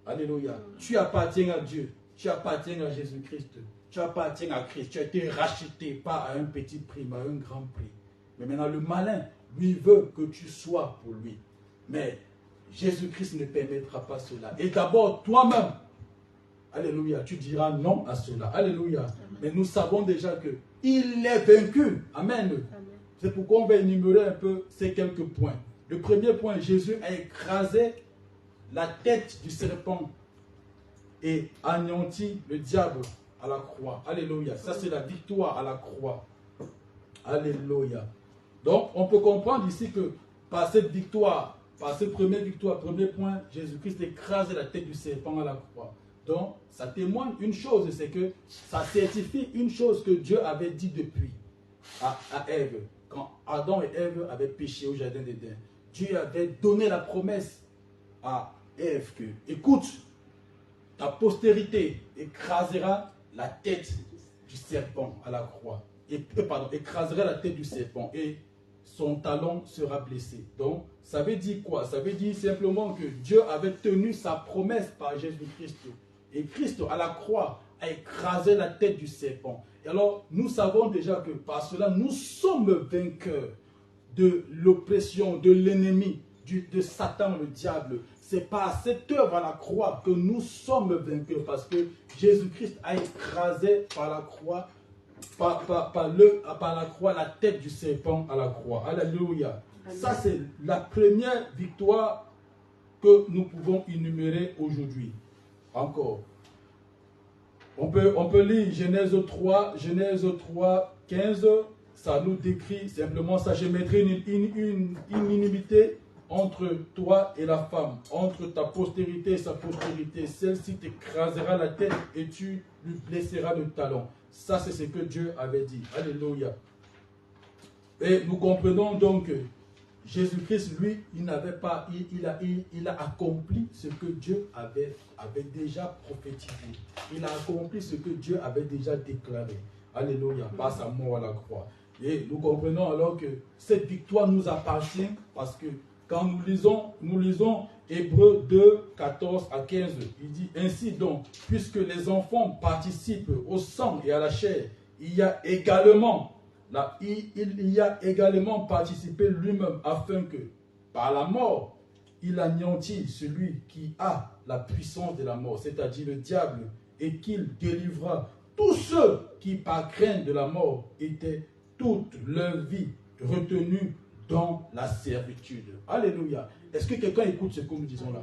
Alléluia. Tu appartiens à Dieu. Tu appartiens à Jésus-Christ. Tu appartiens à Christ. Tu as été racheté pas à un petit prix, mais à un grand prix. Mais maintenant, le malin, lui, veut que tu sois pour lui. Mais Jésus-Christ ne permettra pas cela. Et d'abord, toi-même, alléluia, tu diras non à cela. Alléluia. Amen. Mais nous savons déjà qu'il est vaincu. Amen. Amen. C'est pourquoi on va énumérer un peu ces quelques points. Le premier point, Jésus a écrasé la tête du serpent et anéanti le diable à la croix. Alléluia. Ça, c'est la victoire à la croix. Alléluia. Donc, on peut comprendre ici que par cette victoire, par cette première victoire, premier point, Jésus-Christ écrase la tête du serpent à la croix. Donc, ça témoigne une chose, c'est que ça certifie une chose que Dieu avait dit depuis à Ève. Quand Adam et Ève avaient péché au jardin d'Éden, Dieu avait donné la promesse à Ève que, écoute, ta postérité écrasera la tête du serpent à la croix. Écrasera la tête du serpent et son talon sera blessé. Donc, ça veut dire quoi? Ça veut dire simplement que Dieu avait tenu sa promesse par Jésus-Christ. Et Christ, à la croix, a écrasé la tête du serpent. Et alors, nous savons déjà que par cela, nous sommes vainqueurs de l'oppression, de l'ennemi, de Satan, le diable. C'est par cette œuvre à la croix que nous sommes vainqueurs. Parce que Jésus-Christ a écrasé par la croix, par la croix, la tête du serpent à la croix. Alléluia. Amen. Ça, c'est la première victoire que nous pouvons énumérer aujourd'hui. Encore. On peut lire Genèse 3, 15 ça nous décrit simplement ça. Je mettrai une inimité entre toi et la femme, entre ta postérité et sa postérité. Celle-ci t'écrasera la tête et tu lui blesseras le talon. Ça, c'est ce que Dieu avait dit. Alléluia. Et nous comprenons donc que Jésus-Christ, lui, il a accompli ce que Dieu avait déjà prophétisé. Il a accompli ce que Dieu avait déjà déclaré. Alléluia, par sa mort à la croix. Et nous comprenons alors que cette victoire nous appartient parce que quand nous lisons Hébreux 2, 14 à 15, il dit ainsi donc, puisque les enfants participent au sang et à la chair, il y a également participé lui-même afin que, par la mort, il anéantit celui qui a la puissance de la mort, c'est-à-dire le diable, et qu'il délivra tous ceux qui, par crainte de la mort, étaient toute leur vie retenus dans la servitude. Alléluia. Est-ce que quelqu'un écoute ce que nous disons là?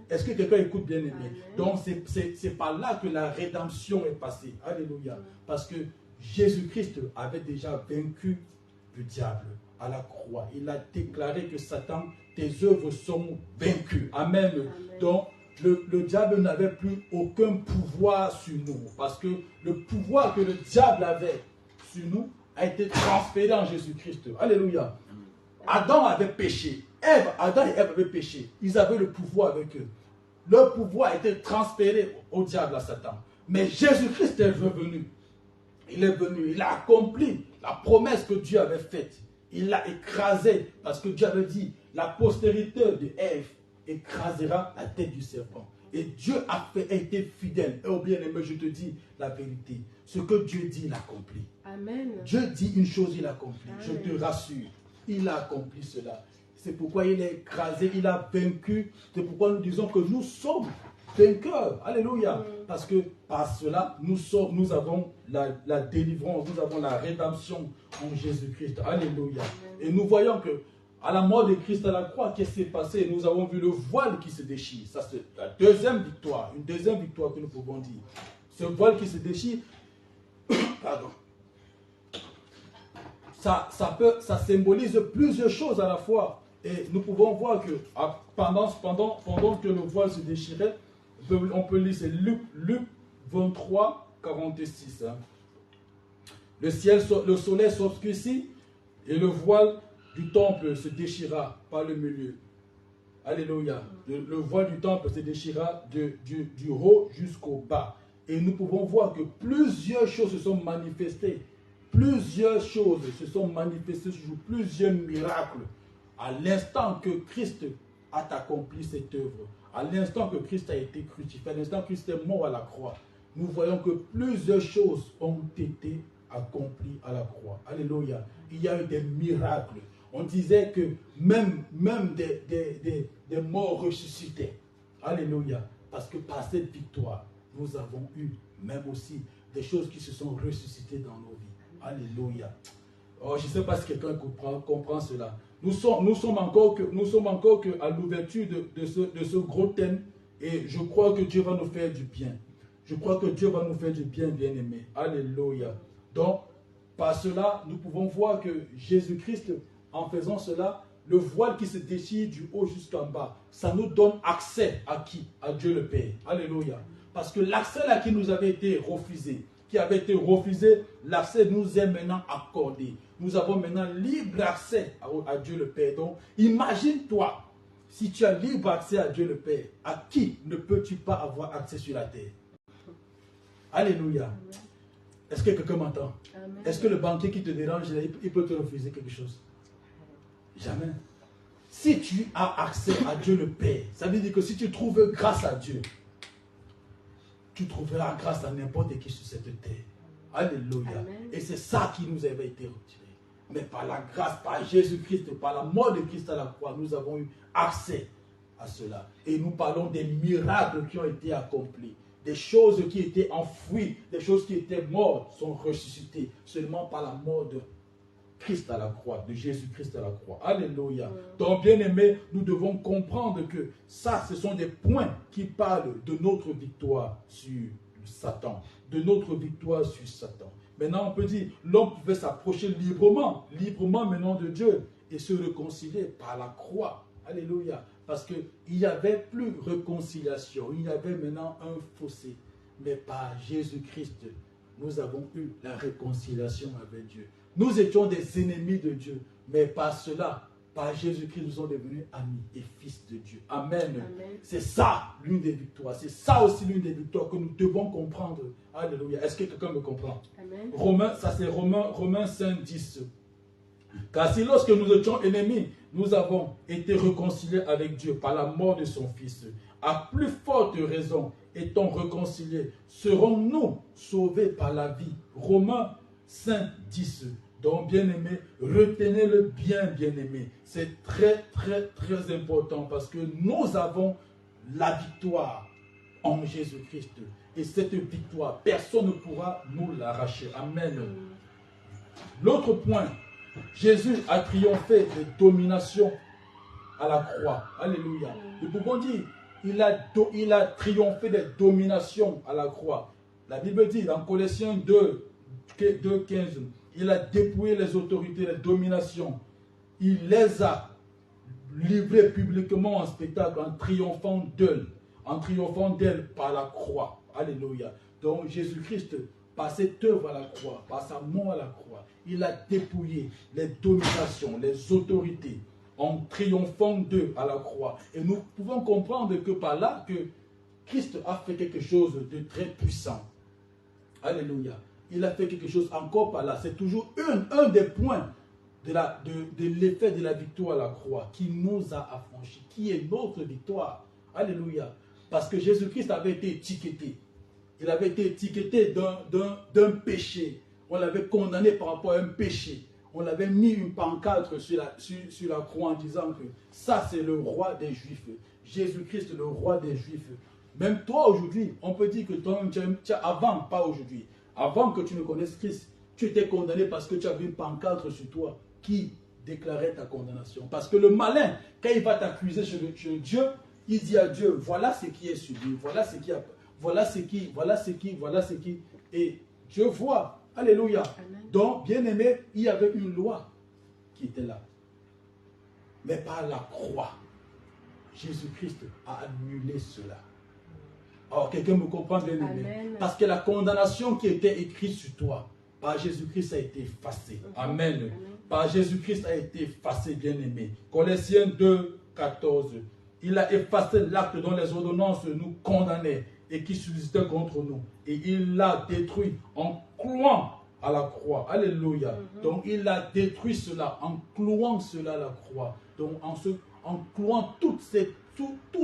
Est-ce que quelqu'un écoute bien aimé? Donc c'est par là que la rédemption est passée. Alléluia. Parce que Jésus-Christ avait déjà vaincu le diable à la croix. Il a déclaré que Satan, tes œuvres sont vaincues. Amen. Donc le diable n'avait plus aucun pouvoir sur nous. Parce que le pouvoir que le diable avait sur nous a été transféré en Jésus-Christ. Alléluia. Adam avait péché. Adam et Ève avaient péché. Ils avaient le pouvoir avec eux. Leur pouvoir a été transféré au diable, à Satan. Mais Jésus-Christ est revenu. Il est venu. Il a accompli la promesse que Dieu avait faite. Il l'a écrasé. Parce que Dieu avait dit, la postérité de Ève écrasera la tête du serpent. Et Dieu a été fidèle. Et au bien-aimé, je te dis la vérité. Ce que Dieu dit, il accomplit. Amen. Dieu dit une chose, il accomplit. Amen. Je te rassure. Il a accompli cela. C'est pourquoi il est écrasé, il a vaincu. C'est pourquoi nous disons que nous sommes vainqueurs. Alléluia. Parce que par cela, nous avons la délivrance, nous avons la rédemption en Jésus-Christ. Alléluia. Et nous voyons que à la mort de Christ à la croix, qu'est-ce qui s'est passé? Nous avons vu le voile qui se déchire. Ça, c'est la deuxième victoire. Une deuxième victoire que nous pouvons dire. Ce voile qui se déchire, pardon. Ça symbolise plusieurs choses à la fois. Et nous pouvons voir que pendant que le voile se déchirait, on peut lire, c'est Luc 23, 46. Hein. Le soleil s'obscurcit et le voile du temple se déchira par le milieu. Alléluia. Le voile du temple se déchira du haut jusqu'au bas. Et nous pouvons voir que plusieurs choses se sont manifestées. Plusieurs choses se sont manifestées sur plusieurs miracles. À l'instant que Christ a accompli cette œuvre, à l'instant que Christ a été crucifié, à l'instant que Christ est mort à la croix, nous voyons que plusieurs choses ont été accomplies à la croix. Alléluia. Il y a eu des miracles. On disait que même des morts ressuscités. Alléluia. Parce que par cette victoire, nous avons eu même aussi des choses qui se sont ressuscitées dans nos vies. Alléluia. Oh, je ne sais pas si quelqu'un comprend cela. Nous sommes encore que à l'ouverture de ce gros thème et je crois que Dieu va nous faire du bien. Je crois que Dieu va nous faire du bien, bien-aimé. Alléluia. Donc, par cela, nous pouvons voir que Jésus-Christ, en faisant cela, le voile qui se déchire du haut jusqu'en bas, ça nous donne accès à qui? À Dieu le Père. Alléluia. Parce que l'accès là qui nous avait été refusé, l'accès nous est maintenant accordé. Nous avons maintenant libre accès à Dieu le Père. Donc, imagine-toi, si tu as libre accès à Dieu le Père, à qui ne peux-tu pas avoir accès sur la terre? Alléluia. Amen. Est-ce que quelqu'un m'entend? Est-ce que le banquier qui te dérange, il peut te refuser quelque chose? Jamais. Si tu as accès à Dieu le Père, ça veut dire que si tu trouves grâce à Dieu, tu trouveras grâce à n'importe qui sur cette terre. Alléluia. Amen. Et c'est ça qui nous avait été retiré. Mais par la grâce, par Jésus-Christ, par la mort de Christ à la croix, nous avons eu accès à cela. Et nous parlons des miracles qui ont été accomplis. Des choses qui étaient enfouies, des choses qui étaient mortes sont ressuscitées seulement par la mort de Christ à la croix, de Jésus-Christ à la croix. Alléluia. Donc, bien aimé, nous devons comprendre que ça, ce sont des points qui parlent de notre victoire sur Satan. De notre victoire sur Satan. maintenant on peut dire, l'homme pouvait s'approcher librement maintenant de Dieu et se réconcilier par la croix. Alléluia. Parce qu'il n'y avait plus réconciliation, il y avait maintenant un fossé. Mais par Jésus-Christ, nous avons eu la réconciliation avec Dieu. Nous étions des ennemis de Dieu, mais par cela, par Jésus-Christ, nous sommes devenus amis et fils de Dieu. Amen. Amen. C'est ça l'une des victoires. C'est ça aussi l'une des victoires que nous devons comprendre. Alléluia. Est-ce que quelqu'un me comprend? Amen. Romains 5, 10. Car si lorsque nous étions ennemis, nous avons été réconciliés avec Dieu par la mort de son Fils, à plus forte raison, étant réconciliés, serons-nous sauvés par la vie. Romains 5, 10. Donc, bien-aimé, retenez-le bien, bien-aimé. C'est très, très, très important parce que nous avons la victoire en Jésus-Christ. Et cette victoire, personne ne pourra nous l'arracher. Amen. L'autre point, Jésus a triomphé de domination à la croix. Alléluia. Nous pouvons dire, il a triomphé de domination à la croix. La Bible dit dans Colossiens 2, 15, il a dépouillé les autorités, les dominations. Il les a livrées publiquement en spectacle, en triomphant d'elle par la croix. Alléluia. Donc Jésus-Christ, par cette œuvre à la croix, par sa mort à la croix, il a dépouillé les dominations, les autorités, en triomphant d'eux à la croix. Et nous pouvons comprendre que par là, que Christ a fait quelque chose de très puissant. Alléluia. Il a fait quelque chose encore par là. C'est toujours un des points de l'effet de la victoire à la croix qui nous a affranchis, qui est notre victoire. Alléluia. Parce que Jésus-Christ avait été étiqueté. Il avait été étiqueté d'un péché. On l'avait condamné par rapport à un péché. On l'avait mis une pancarte sur la croix en disant que ça c'est le roi des Juifs. Jésus-Christ le roi des Juifs. Même toi aujourd'hui, on peut dire que toi, avant, pas aujourd'hui, avant que tu ne connaisses Christ, tu étais condamné parce que tu avais une pancarte sur toi qui déclarait ta condamnation. Parce que le malin, quand il va t'accuser chez Dieu, il dit à Dieu, voilà ce qui est subi, voilà ce qui. Et Dieu voit. Alléluia. Amen. Donc, bien aimé, il y avait une loi qui était là. Mais par la croix, Jésus-Christ a annulé cela. Alors, quelqu'un me comprend, bien aimé? Parce que la condamnation qui était écrite sur toi, par Jésus-Christ a été effacée. Amen. Amen. Par Jésus-Christ a été effacé, bien aimé. Colossiens 2, 14. Il a effacé l'acte dont les ordonnances nous condamnaient et qui subsistait contre nous. Et il l'a détruit en clouant à la croix. Alléluia. Donc il a détruit cela en clouant cela à la croix. Donc en clouant tout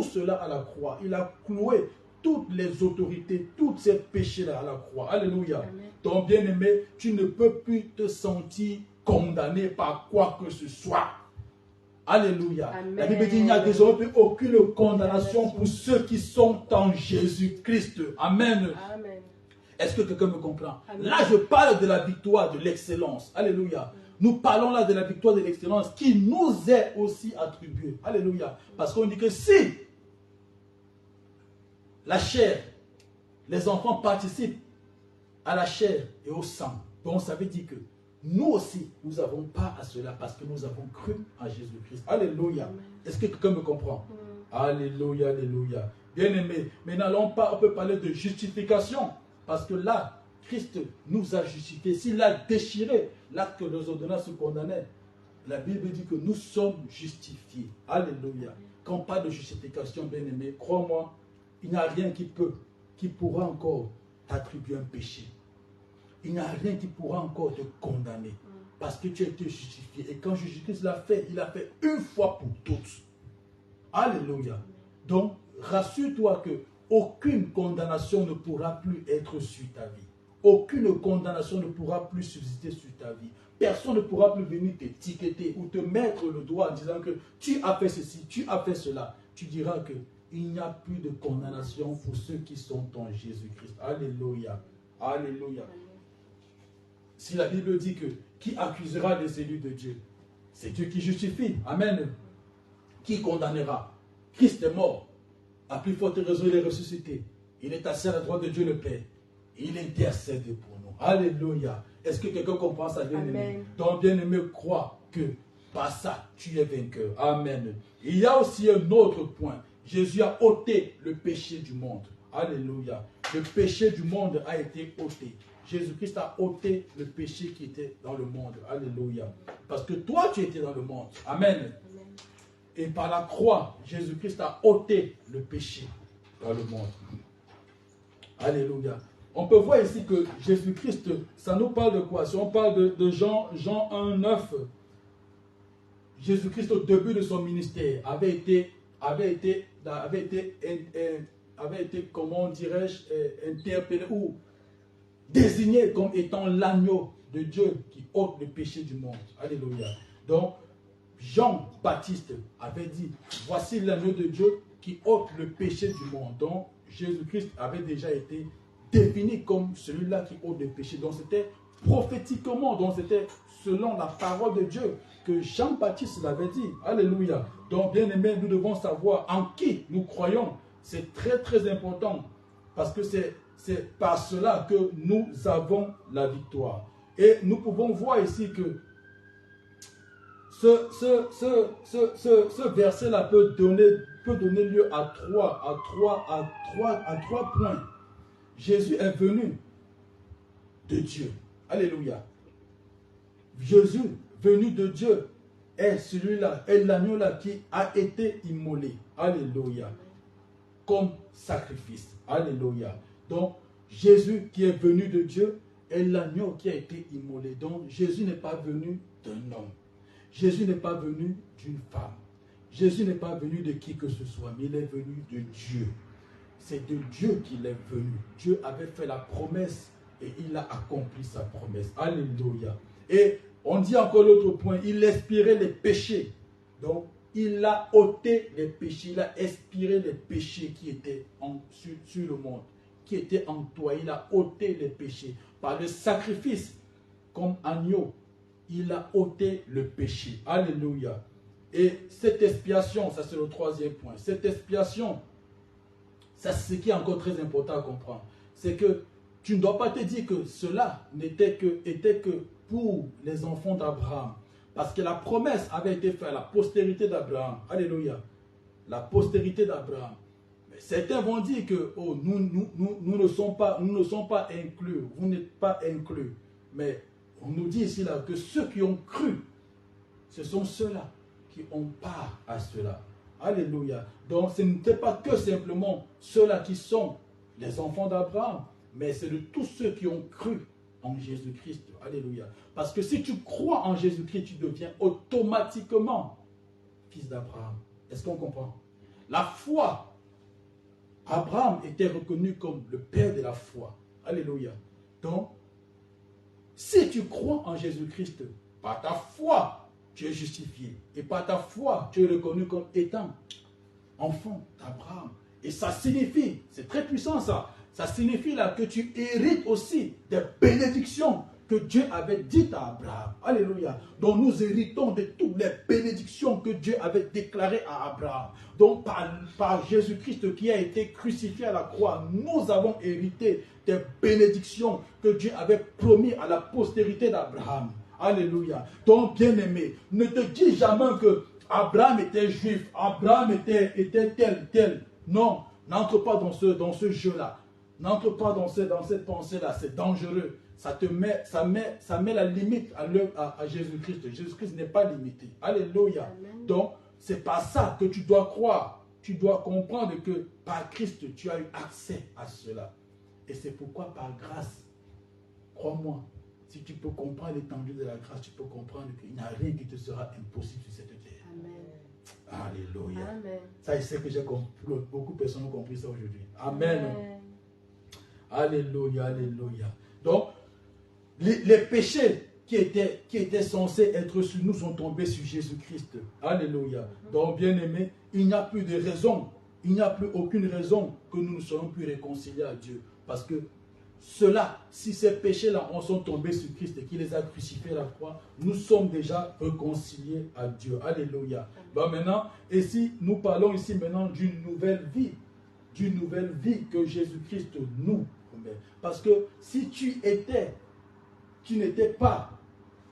cela à la croix. Il a cloué toutes les autorités, tous ces péchés-là à la croix. Alléluia. Amen. Donc bien aimé, tu ne peux plus te sentir condamné par quoi que ce soit. Alléluia. Amen. La Bible dit qu'il n'y a désormais plus aucune condamnation pour ceux qui sont en Jésus-Christ. Amen. Amen. Est-ce que quelqu'un me comprend? Amen. Là, je parle de la victoire, de l'excellence. Alléluia. Nous parlons là de la victoire de l'excellence qui nous est aussi attribuée. Alléluia. Parce qu'on dit que si la chair, les enfants participent à la chair et au sang, donc ça veut dire que nous aussi, nous n'avons pas à cela parce que nous avons cru à Jésus-Christ. Alléluia. Est-ce que quelqu'un me comprend? Alléluia, alléluia. Bien aimé, maintenant on peut parler de justification parce que là, Christ nous a justifiés. S'il a déchiré l'acte que les ordonnances condamnaient, la Bible dit que nous sommes justifiés. Alléluia. Quand on parle de justification, bien aimé, crois-moi, il n'y a rien qui pourra encore t'attribuer un péché. Il n'y a rien qui pourra encore te condamner. Parce que tu as été justifié. Et quand Jésus-Christ l'a fait, il l'a fait une fois pour toutes. Alléluia. Donc, rassure-toi que aucune condamnation ne pourra plus être sur ta vie. Aucune condamnation ne pourra plus subsister sur ta vie. Personne ne pourra plus venir t'étiqueter ou te mettre le doigt en disant que tu as fait ceci, tu as fait cela. Tu diras qu'il n'y a plus de condamnation pour ceux qui sont en Jésus-Christ. Alléluia. Alléluia. Si la Bible dit que qui accusera les élus de Dieu? C'est Dieu qui justifie. Amen. Qui condamnera? Christ est mort. À plus forte raison, il est ressuscité. Il est assis à la droite de Dieu le Père. Il intercède pour nous. Alléluia. Est-ce que quelqu'un comprend ça, bien-aimé? Donc, bien-aimé, crois que par ça, tu es vainqueur. Amen. Il y a aussi un autre point. Jésus a ôté le péché du monde. Alléluia. Le péché du monde a été ôté. Jésus-Christ a ôté le péché qui était dans le monde. Alléluia. Parce que toi, tu étais dans le monde. Amen. Et par la croix, Jésus-Christ a ôté le péché dans le monde. Alléluia. On peut voir ici que Jésus-Christ, ça nous parle de quoi? Si on parle de Jean 1, 9, Jésus-Christ au début de son ministère avait été comment dirais-je, interpellé ou désigné comme étant l'agneau de Dieu qui ôte le péché du monde. Alléluia. Donc, Jean-Baptiste avait dit, voici l'agneau de Dieu qui ôte le péché du monde. Donc, Jésus-Christ avait déjà été défini comme celui-là qui ôte le péché. Donc, c'était prophétiquement, donc c'était selon la parole de Dieu que Jean-Baptiste l'avait dit. Alléluia. Donc, bien aimé, nous devons savoir en qui nous croyons. C'est très, très important. Parce que c'est par cela que nous avons la victoire. Et nous pouvons voir ici que ce verset-là peut donner lieu à trois points. Jésus est venu de Dieu. Alléluia. Jésus, venu de Dieu, est celui-là, est l'agneau-là qui a été immolé. Alléluia. Comme sacrifice. Alléluia. Donc, Jésus qui est venu de Dieu est l'agneau qui a été immolé. Donc, Jésus n'est pas venu d'un homme. Jésus n'est pas venu d'une femme. Jésus n'est pas venu de qui que ce soit, mais il est venu de Dieu. C'est de Dieu qu'il est venu. Dieu avait fait la promesse et il a accompli sa promesse. Alléluia. Et on dit encore l'autre point, il expirait les péchés. Donc, il a ôté les péchés, il a expiré les péchés qui étaient sur le monde, qui étaient en toi. Il a ôté les péchés. Par le sacrifice, comme agneau, il a ôté le péché. Alléluia. Et cette expiation, ça c'est le troisième point. Cette expiation, ça c'est ce qui est encore très important à comprendre. C'est que tu ne dois pas te dire que cela était que pour les enfants d'Abraham. Parce que la promesse avait été faite à la postérité d'Abraham. Alléluia. La postérité d'Abraham. Mais certains vont dire que oh, nous ne sommes pas inclus. Vous n'êtes pas inclus. Mais on nous dit ici là que ceux qui ont cru, ce sont ceux-là qui ont part à cela. Alléluia. Donc ce n'était pas que simplement ceux-là qui sont les enfants d'Abraham, mais c'est de tous ceux qui ont cru en Jésus-Christ. Alléluia. Parce que si tu crois en Jésus-Christ, tu deviens automatiquement fils d'Abraham. Est-ce qu'on comprend? La foi, Abraham était reconnu comme le père de la foi. Alléluia. Donc, si tu crois en Jésus-Christ, par ta foi, tu es justifié. Et par ta foi, tu es reconnu comme étant enfant d'Abraham. Et ça signifie, c'est très puissant ça, ça signifie là que tu hérites aussi des bénédictions que Dieu avait dites à Abraham. Alléluia. Donc nous héritons de toutes les bénédictions que Dieu avait déclarées à Abraham. Donc par Jésus-Christ qui a été crucifié à la croix, nous avons hérité des bénédictions que Dieu avait promis à la postérité d'Abraham. Alléluia. Donc bien-aimé, ne te dis jamais que Abraham était juif, Abraham était tel. Non, n'entre pas dans ce jeu-là. N'entre pas dans cette pensée-là. C'est dangereux. Ça met la limite à Jésus-Christ. Jésus-Christ n'est pas limité. Alléluia. Amen. Donc, c'est pas ça que tu dois croire. Tu dois comprendre que par Christ, tu as eu accès à cela. Et c'est pourquoi par grâce, crois-moi, si tu peux comprendre l'étendue de la grâce, tu peux comprendre qu'il n'y a rien qui te sera impossible sur cette terre. Amen. Alléluia. Amen. Ça, je sais que j'ai compris. Beaucoup de personnes ont compris ça aujourd'hui. Amen. Amen. Alléluia, alléluia. Donc, les péchés qui étaient censés être sur nous sont tombés sur Jésus-Christ. Alléluia. Donc, bien aimé, il n'y a plus de raison, il n'y a plus aucune raison que nous ne soyons plus réconciliés à Dieu. Parce que cela, si ces péchés-là sont tombés sur Christ et qu'il les a crucifiés à la croix, nous sommes déjà réconciliés à Dieu. Alléluia. Bon, maintenant, et si nous parlons ici maintenant d'une nouvelle vie que Jésus-Christ nous promet. Parce que si tu étais tu n'étais pas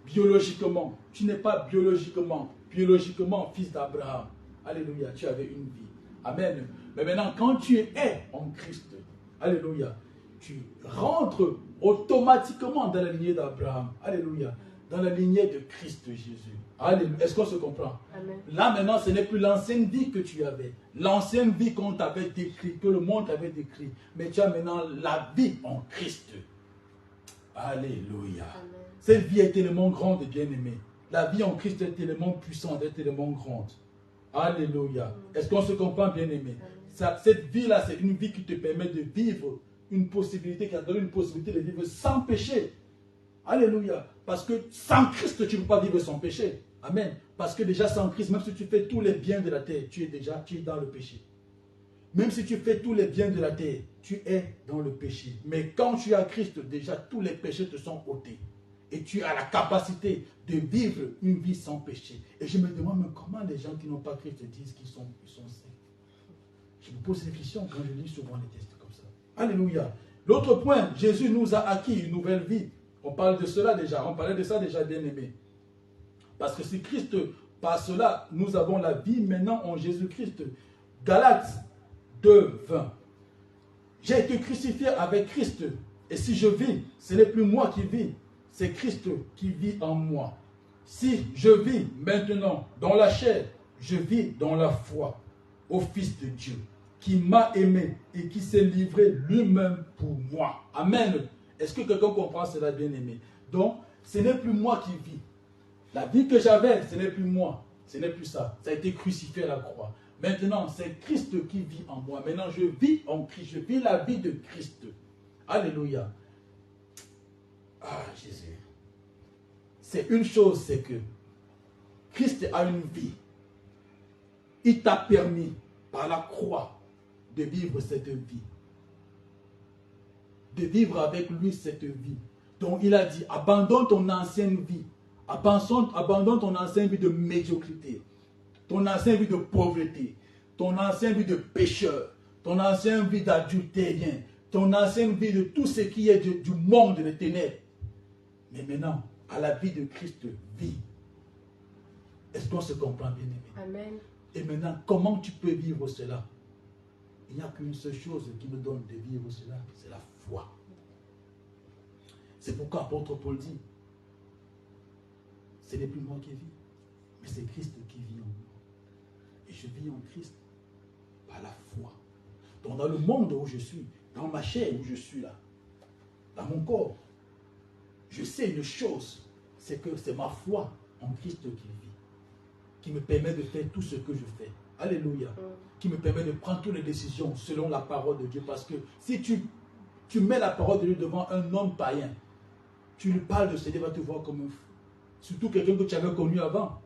biologiquement, tu n'es pas biologiquement fils d'Abraham. Alléluia, tu avais une vie. Amen. Mais maintenant, quand tu es en Christ, alléluia, tu rentres automatiquement dans la lignée d'Abraham. Alléluia. Dans la lignée de Christ Jésus. Alléluia. Est-ce qu'on se comprend? Amen. Là maintenant, ce n'est plus l'ancienne vie que tu avais. L'ancienne vie qu'on t'avait décrit, que le monde t'avait décrit. Mais tu as maintenant la vie en Christ. Alléluia. Amen. Cette vie est tellement grande et bien-aimée. La vie en Christ est tellement puissante, est tellement grande. Alléluia. Est-ce qu'on se comprend, bien-aimé? Cette vie-là, c'est une vie qui te permet de vivre une possibilité, qui a donné une possibilité de vivre sans péché. Alléluia. Parce que sans Christ, tu ne peux pas vivre sans péché. Amen. Parce que déjà sans Christ, même si tu fais tous les biens de la terre, tu es dans le péché. Même si tu fais tous les biens de la terre, tu es dans le péché. Mais quand tu as Christ, déjà tous les péchés te sont ôtés. Et tu as la capacité de vivre une vie sans péché. Et je me demande, mais comment les gens qui n'ont pas Christ disent qu'ils sont saints? Je me pose des questions quand je lis souvent les textes comme ça. Alléluia. L'autre point, Jésus nous a acquis une nouvelle vie. On parle de cela déjà, on parlait de ça déjà, bien aimé. Parce que si Christ, par cela, nous avons la vie maintenant en Jésus-Christ. Galates 2, 20. J'ai été crucifié avec Christ. Et si je vis, ce n'est plus moi qui vis, c'est Christ qui vit en moi. Si je vis maintenant dans la chair, je vis dans la foi au Fils de Dieu, qui m'a aimé et qui s'est livré lui-même pour moi. Amen. Est-ce que quelqu'un comprend cela, bien-aimé? Donc, ce n'est plus moi qui vis. La vie que j'avais, ce n'est plus moi. Ce n'est plus ça. Ça a été crucifié à la croix. Maintenant, c'est Christ qui vit en moi. Maintenant, je vis en Christ. Je vis la vie de Christ. Alléluia. Ah, Jésus. C'est une chose, c'est que Christ a une vie. Il t'a permis, par la croix, de vivre cette vie. De vivre avec lui cette vie. Donc, il a dit, abandonne ton ancienne vie. Abandonne ton ancienne vie de médiocrité. Ton ancienne vie de pauvreté. Ton ancienne vie de pécheur. Ton ancienne vie d'adultérien. Ton ancienne vie de tout ce qui est du monde des ténèbres. Mais maintenant, à la vie de Christ, vie. Est-ce qu'on se comprend, bien-aimé? Amen. Et maintenant, comment tu peux vivre cela? Il n'y a qu'une seule chose qui me donne de vivre cela, c'est la foi. C'est pourquoi l'apôtre Paul dit, ce n'est plus moi qui vis, mais c'est Christ qui vit en moi. Et je vis en Christ par la foi. Donc dans le monde où je suis, dans ma chair où je suis là, dans mon corps, je sais une chose, c'est que c'est ma foi en Christ qui vit, qui me permet de faire tout ce que je fais. Alléluia. Qui me permet de prendre toutes les décisions selon la parole de Dieu. Parce que si tu mets la parole de Dieu devant un homme païen, tu lui parles de ce Dieu, il va te voir comme un fou. Surtout quelqu'un que tu avais connu avant.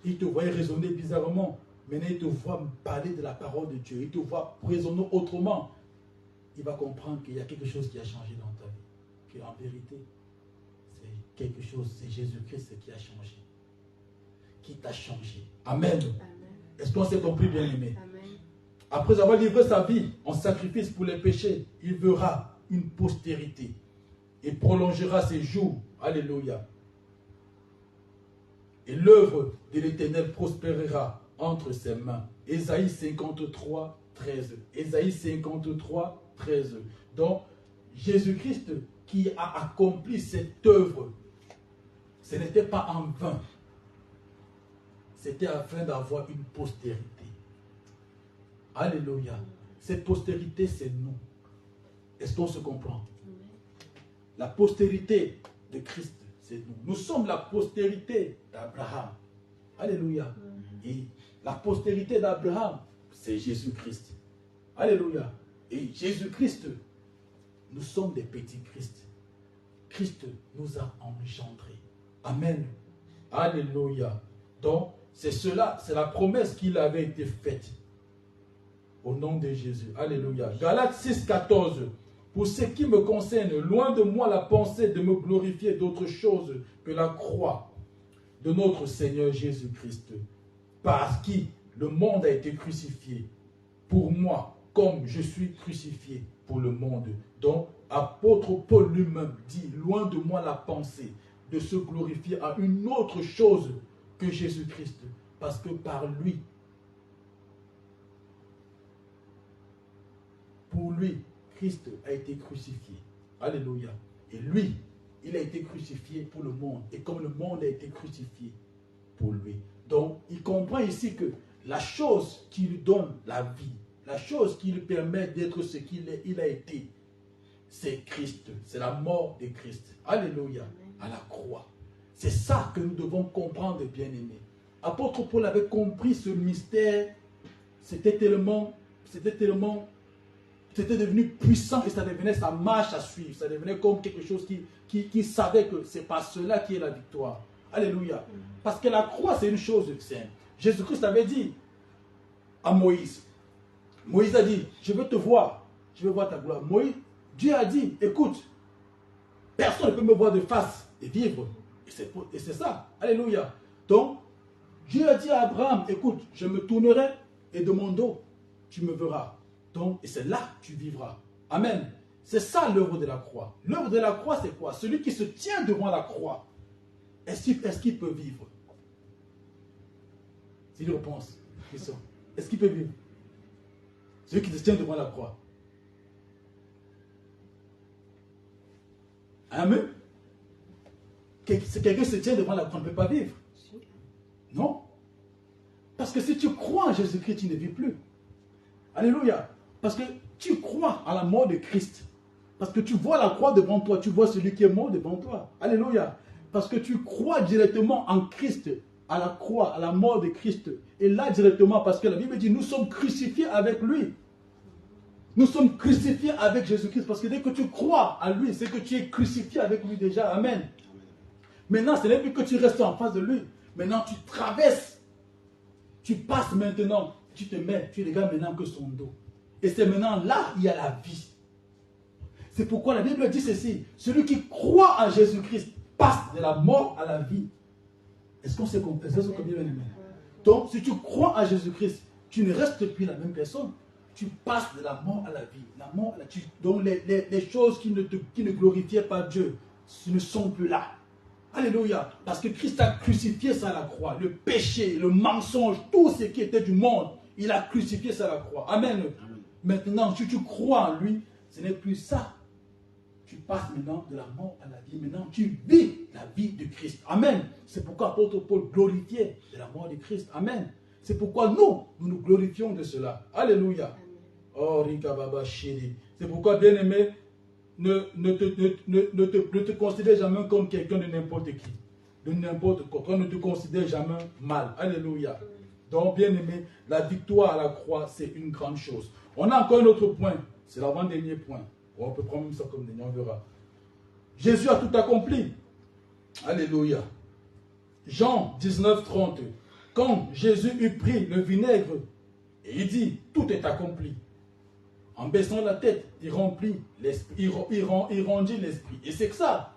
Il te voyait raisonner bizarrement. Maintenant, il te voit parler de la parole de Dieu. Il te voit raisonner autrement. Il va comprendre qu'il y a quelque chose qui a changé dans ta vie. Qu'en vérité, c'est quelque chose, c'est Jésus-Christ qui a changé. Qui t'a changé. Amen. Est-ce qu'on s'est compris, bien aimé? Amen. Après avoir livré sa vie en sacrifice pour les péchés, il verra une postérité et prolongera ses jours. Alléluia. Et l'œuvre de l'Éternel prospérera entre ses mains. Ésaïe 53, 13. Ésaïe 53, 13. Donc, Jésus-Christ qui a accompli cette œuvre, ce n'était pas en vain. C'était afin d'avoir une postérité. Alléluia. Cette postérité, c'est nous. Est-ce qu'on se comprend? La postérité de Christ, c'est nous. Nous sommes la postérité d'Abraham. Alléluia. Et la postérité d'Abraham, c'est Jésus-Christ. Alléluia. Et Jésus-Christ, nous sommes des petits Christ. Christ nous a engendrés. Amen. Alléluia. Donc, c'est cela, c'est la promesse qui avait été faite. Au nom de Jésus. Alléluia. Galates 6, 14. Pour ce qui me concerne, loin de moi la pensée de me glorifier d'autre chose que la croix de notre Seigneur Jésus-Christ, par qui le monde a été crucifié pour moi, comme je suis crucifié pour le monde. Donc, Apôtre Paul lui-même dit, loin de moi la pensée de se glorifier à une autre chose que Jésus-Christ, parce que par lui, pour lui, Christ a été crucifié. Alléluia. Et lui, il a été crucifié pour le monde. Et comme le monde a été crucifié pour lui. Donc, il comprend ici que la chose qui lui donne la vie, la chose qui lui permet d'être ce qu'il est, il a été, c'est Christ. C'est la mort de Christ. Alléluia. À la croix. C'est ça que nous devons comprendre, bien-aimés. Apôtre Paul avait compris ce mystère. C'était devenu puissant et ça devenait sa marche à suivre. Ça devenait comme quelque chose qui savait que c'est pas cela qui est la victoire. Alléluia. Parce que la croix, c'est une chose sainte. Jésus-Christ avait dit à Moïse. Moïse a dit, je veux te voir. Je veux voir ta gloire. Moïse, Dieu a dit, écoute, personne ne peut me voir de face et vivre. Et c'est ça. Alléluia. Donc, Dieu a dit à Abraham, écoute, je me tournerai et de mon dos, tu me verras. Donc, et c'est là que tu vivras. Amen. C'est ça l'œuvre de la croix. L'œuvre de la croix, c'est quoi? Celui qui se tient devant la croix, est-ce qu'il peut vivre? C'est une réponse. Est-ce qu'il peut vivre? Celui qui se tient devant la croix. Amen. Si quelqu'un se tient devant la croix, on ne peut pas vivre. Non. Parce que si tu crois en Jésus-Christ, tu ne vis plus. Alléluia. Parce que tu crois à la mort de Christ. Parce que tu vois la croix devant toi. Tu vois celui qui est mort devant toi. Alléluia. Parce que tu crois directement en Christ, à la croix, à la mort de Christ. Et là directement, parce que la Bible dit, nous sommes crucifiés avec lui. Nous sommes crucifiés avec Jésus-Christ. Parce que dès que tu crois à lui, c'est que tu es crucifié avec lui déjà. Amen. Maintenant, ce n'est plus que tu restes en face de lui. Maintenant, tu traverses. Tu passes maintenant. Tu te mets. Tu regardes maintenant que son dos. Et c'est maintenant là, il y a la vie. C'est pourquoi la Bible dit ceci. Celui qui croit en Jésus-Christ passe de la mort à la vie. Est-ce qu'on s'est compris? Donc, si tu crois en Jésus-Christ, tu ne restes plus la même personne. Tu passes de la mort à la vie. La mort à la... Donc, les choses qui ne glorifiaient pas Dieu ne sont plus là. Alléluia. Parce que Christ a crucifié ça à la croix. Le péché, le mensonge, tout ce qui était du monde, il a crucifié ça à la croix. Amen. Maintenant, si tu crois en lui, ce n'est plus ça. Tu passes maintenant de la mort à la vie. Maintenant, tu vis la vie de Christ. Amen. C'est pourquoi l'apôtre Paul glorifiait de la mort de Christ. Amen. C'est pourquoi nous glorifions de cela. Alléluia. Oh, Rika Baba Chéri. C'est pourquoi, bien-aimé, ne te considère jamais comme quelqu'un de n'importe qui. De n'importe quoi. On ne te considère jamais mal. Alléluia. Donc, bien-aimé, la victoire à la croix, c'est une grande chose. On a encore un autre point. C'est l'avant-dernier point. On peut prendre ça comme dernier, on verra. Jésus a tout accompli. Alléluia. Jean 19, 30. Quand Jésus eut pris le vinaigre, et il dit, tout est accompli. En baissant la tête, il remplit l'esprit, il rendit l'esprit. Et c'est que ça.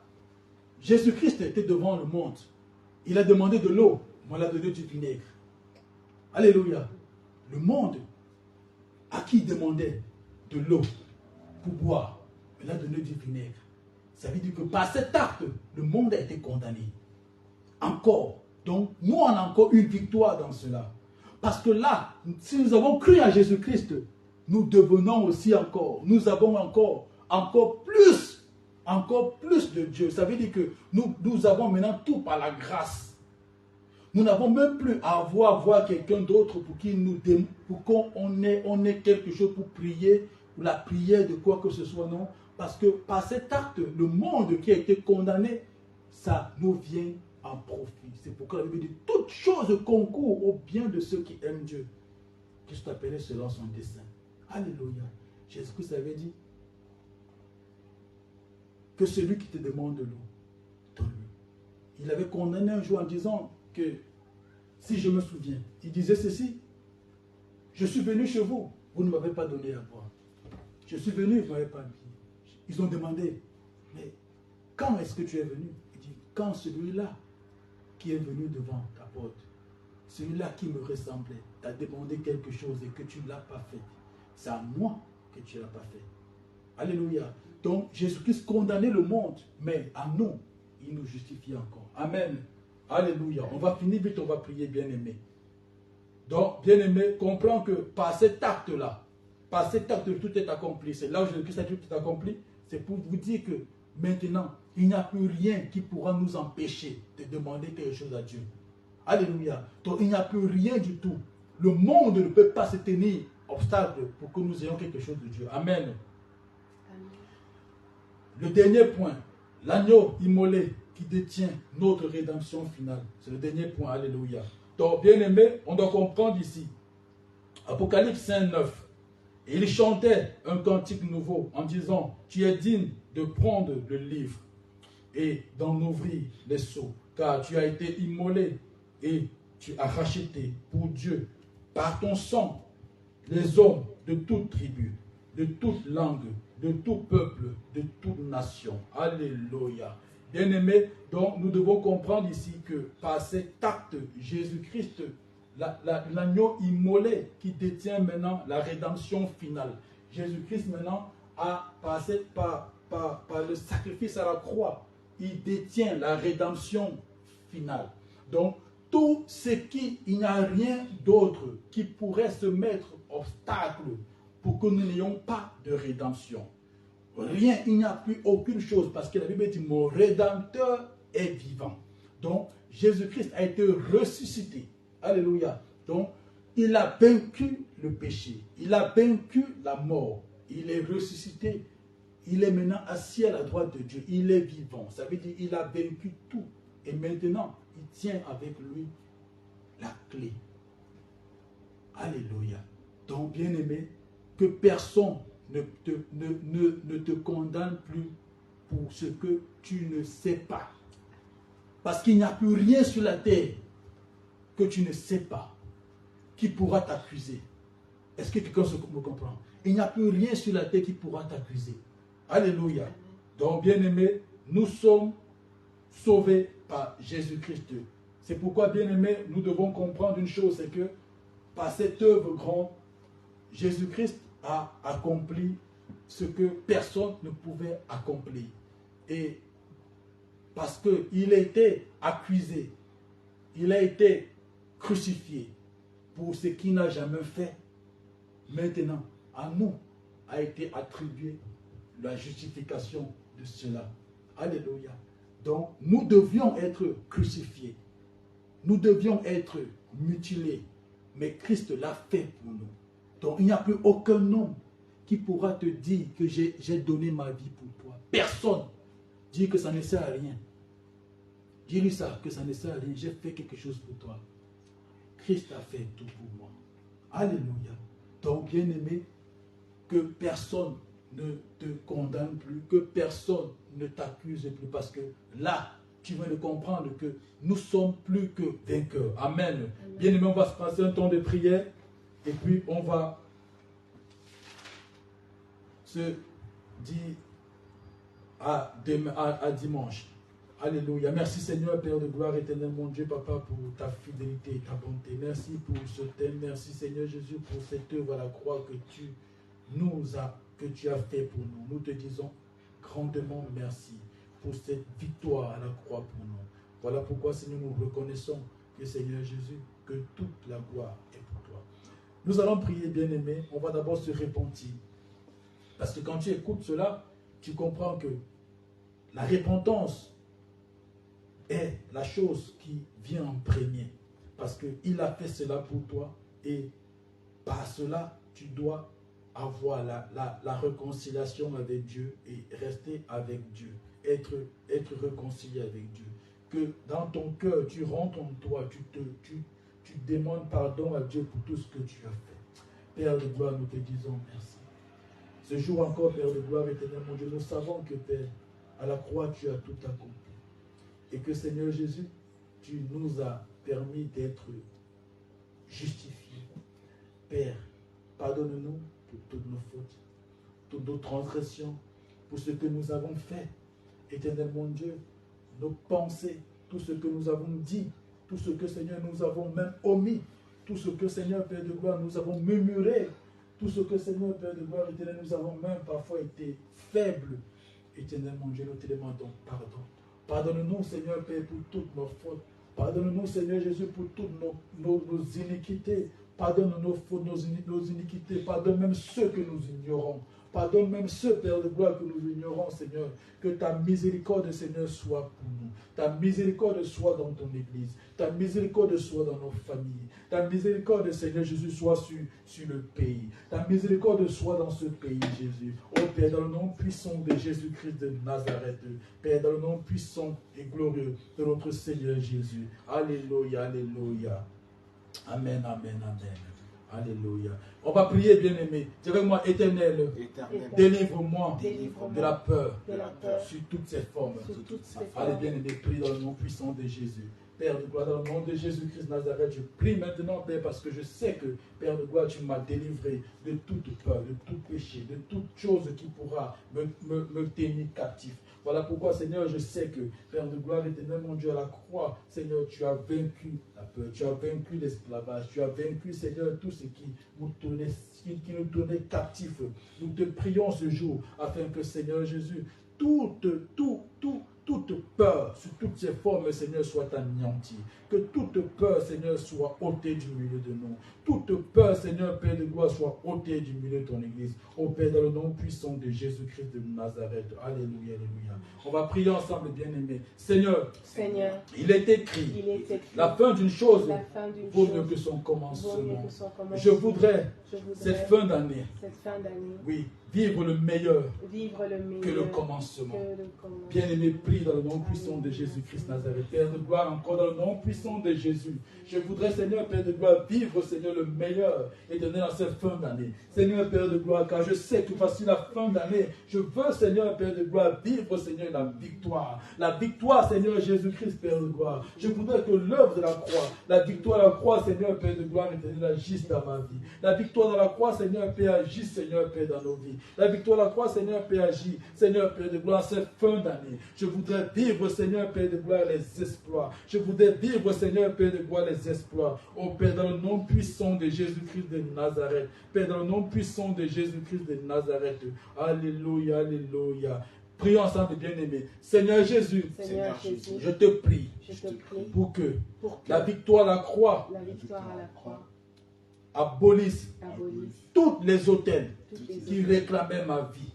Jésus-Christ était devant le monde. Il a demandé de l'eau. On l'a donné du vinaigre. Alléluia. Le monde, à qui il demandait de l'eau pour boire, il a donné du vinaigre. Ça veut dire que par cet acte, le monde a été condamné. Encore. Donc, nous, on a encore une victoire dans cela. Parce que là, si nous avons cru à Jésus-Christ, nous devenons aussi encore, nous avons encore plus de Dieu. Ça veut dire que nous avons maintenant tout par la grâce. Nous n'avons même plus à voir quelqu'un d'autre pour qu'on ait quelque chose pour prier, ou la prière de quoi que ce soit, non. Parce que par cet acte, le monde qui a été condamné, ça nous vient en profit. C'est pourquoi la Bible dit, toutes choses concourent au bien de ceux qui aiment Dieu. Christ appelait selon son dessein. Alléluia. Jésus-Christ avait dit que celui qui te demande de l'eau, donne-lui. Il avait condamné un jour en disant que, si je me souviens, il disait ceci, je suis venu chez vous, vous ne m'avez pas donné à boire. Je suis venu, vous ne m'avez pas mis. Ils ont demandé, mais quand est-ce que tu es venu? Il dit, quand celui-là qui est venu devant ta porte, celui-là qui me ressemblait, t'a demandé quelque chose et que tu ne l'as pas fait. C'est à moi que tu ne l'as pas fait. Alléluia. Donc, Jésus-Christ condamnait le monde, mais à nous, il nous justifie encore. Amen. Alléluia. On va finir vite, on va prier, bien-aimé. Donc, bien-aimé, comprends que par cet acte-là, par cet acte, tout est accompli. C'est là où Jésus-Christ a dit tout est accompli. C'est pour vous dire que maintenant, il n'y a plus rien qui pourra nous empêcher de demander quelque chose à Dieu. Alléluia. Donc, il n'y a plus rien du tout. Le monde ne peut pas se tenir obstacle pour que nous ayons quelque chose de Dieu. Amen. Amen. Le dernier point, l'agneau immolé qui détient notre rédemption finale. C'est le dernier point. Alléluia. Donc, bien aimé, on doit comprendre ici. Apocalypse 5, 9. Et il chantait un cantique nouveau en disant, tu es digne de prendre le livre et d'en ouvrir les sceaux, car tu as été immolé et tu as racheté pour Dieu par ton sang les hommes de toute tribu, de toute langue, de tout peuple, de toute nation. Alléluia. Bien-aimés, donc nous devons comprendre ici que par cet acte, Jésus-Christ, l'agneau immolé qui détient maintenant la rédemption finale. Jésus-Christ maintenant a passé par le sacrifice à la croix. Il détient la rédemption finale. Donc, tout ce qui, il n'y a rien d'autre qui pourrait se mettre obstacle pour que nous n'ayons pas de rédemption. Rien, il n'y a plus aucune chose parce que la Bible dit mon rédempteur est vivant. Donc, Jésus-Christ a été ressuscité. Alléluia. Donc, il a vaincu le péché. Il a vaincu la mort. Il est ressuscité. Il est maintenant assis à la droite de Dieu. Il est vivant. Ça veut dire qu'il a vaincu tout. Et maintenant, il tient avec lui la clé. Alléluia. Donc, bien-aimé, que personne ne te condamne plus pour ce que tu ne sais pas. Parce qu'il n'y a plus rien sur la terre que tu ne sais pas qui pourra t'accuser. Est-ce que quelqu'un me comprend? Il n'y a plus rien sur la terre qui pourra t'accuser. Alléluia. Donc, bien-aimés, nous sommes sauvés par Jésus-Christ. C'est pourquoi, bien-aimés, nous devons comprendre une chose, c'est que par cette œuvre grande, Jésus-Christ a accompli ce que personne ne pouvait accomplir. Et parce qu'il a été accusé, il a été crucifié pour ce qu'il n'a jamais fait. Maintenant, à nous a été attribuée la justification de cela. Alléluia. Donc, nous devions être crucifiés. Nous devions être mutilés. Mais Christ l'a fait pour nous. Donc, il n'y a plus aucun homme qui pourra te dire que j'ai donné ma vie pour toi. Personne. Dire que ça ne sert à rien. Dis-lui ça, que ça ne sert à rien. J'ai fait quelque chose pour toi. Christ a fait tout pour moi. Alléluia. Donc, bien-aimé, que personne ne te condamne plus, que personne ne t'accuse plus, parce que là, tu viens de comprendre que nous sommes plus que vainqueurs. Amen. Amen. Bien-aimé, on va se passer un temps de prière, et puis on va se dire à dimanche. Alléluia. Merci Seigneur, Père de gloire éternelle, mon Dieu, Papa, pour ta fidélité et ta bonté. Merci pour ce thème. Merci Seigneur Jésus pour cette œuvre à la croix que tu as fait pour nous. Nous te disons grandement merci pour cette victoire à la croix pour nous. Voilà pourquoi Seigneur, nous reconnaissons que Seigneur Jésus, que toute la gloire est pour toi. Nous allons prier, bien-aimés. On va d'abord se repentir. Parce que quand tu écoutes cela, tu comprends que la repentance est la chose qui vient en premier. Parce qu'il a fait cela pour toi. Et par cela, tu dois avoir la réconciliation avec Dieu et rester avec Dieu. Être réconcilié avec Dieu. Que dans ton cœur, tu rentres en toi, tu demandes pardon à Dieu pour tout ce que tu as fait. Père de gloire, nous te disons merci. Ce jour encore, Père de gloire éternel, mon Dieu, nous savons que Père, à la croix, tu as tout accompli. Et que Seigneur Jésus, tu nous as permis d'être justifiés. Père, pardonne-nous pour toutes nos fautes, toutes nos transgressions, pour ce que nous avons fait. Éternel mon Dieu, nos pensées, tout ce que nous avons dit, tout ce que Seigneur nous avons même omis, tout ce que Seigneur Père de gloire nous avons murmuré, tout ce que Seigneur Père de gloire éternel nous avons même parfois été faibles éternel mon Dieu, nous te demandons pardon. Pardonne-nous, Seigneur Père, pour toutes nos fautes. Pardonne-nous, Seigneur Jésus, pour toutes nos iniquités. Pardonne nos fautes, nos iniquités. Pardonne même ceux que nous ignorons. Pardonne même ceux, Père de gloire, que nous ignorons, Seigneur. Que ta miséricorde, Seigneur, soit pour nous. Ta miséricorde soit dans ton Église. Ta miséricorde soit dans nos familles. Ta miséricorde, Seigneur Jésus, soit sur le pays. Ta miséricorde soit dans ce pays, Jésus. Oh Père, dans le nom puissant de Jésus-Christ de Nazareth. Père, dans le nom puissant et glorieux de notre Seigneur Jésus. Alléluia, alléluia. Amen, amen, amen. Alléluia. On va prier, bien-aimé. Dis avec moi, Éternel, délivre-moi de la peur sur toutes ses formes. Allez, bien-aimé, prie dans le nom puissant de Jésus. Père de gloire, dans le nom de Jésus-Christ Nazareth, je prie maintenant, Père, parce que je sais que, Père de gloire, tu m'as délivré de toute peur, de tout péché, de toute chose qui pourra me tenir captif. Voilà pourquoi, Seigneur, je sais que, Père de gloire, éternel, mon Dieu, à la croix, Seigneur, tu as vaincu la peur, tu as vaincu l'esclavage, tu as vaincu, Seigneur, tout ce qui nous tenait captifs. Nous te prions ce jour, afin que, Seigneur Jésus, toute peur, sous toutes ses formes, Seigneur, soit anéantie. Que toute peur, Seigneur, soit ôtée du milieu de nous. Toute peur, Seigneur, Père de gloire, soit ôtée du milieu de ton Église. Ô Père, dans le nom puissant de Jésus-Christ de Nazareth. Alléluia, alléluia. On va prier ensemble, bien-aimés. Seigneur, il est écrit, la fin d'une chose vaut mieux que son commencement. Je voudrais cette fin d'année, oui, vivre le meilleur que le commencement. Bien-aimé, prie dans le nom puissant de Jésus-Christ Nazareth. Père de gloire, encore dans le nom puissant de Jésus. Je voudrais, Seigneur, Père de gloire, vivre, Seigneur, le meilleur et donner dans cette fin d'année. Seigneur, Père de gloire, car je sais que voici la fin d'année. Je veux, Seigneur, Père de gloire, vivre, Seigneur, la victoire. La victoire, Seigneur Jésus-Christ, Père de gloire. Je voudrais que l'œuvre de la croix, la victoire de la croix, Seigneur, Père de gloire, éternel, agisse dans ma vie. La victoire de la croix, Seigneur, Père, agisse, Seigneur, Père, dans nos vies. La victoire de la croix, Seigneur, Père, agisse, Seigneur, Père de gloire, cette fin d'année. Je voudrais vivre, Seigneur, Père de gloire, les exploits. Je voudrais vivre, Seigneur, Père de gloire, les exploits. Oh Père, dans le nom puissant de Jésus-Christ de Nazareth. Père, dans le nom puissant de Jésus-Christ de Nazareth. Alléluia, alléluia. Prions ensemble, bien-aimés. Seigneur Jésus, je te prie pour que la victoire à la croix abolisse tous les autels qui réclamaient ma vie.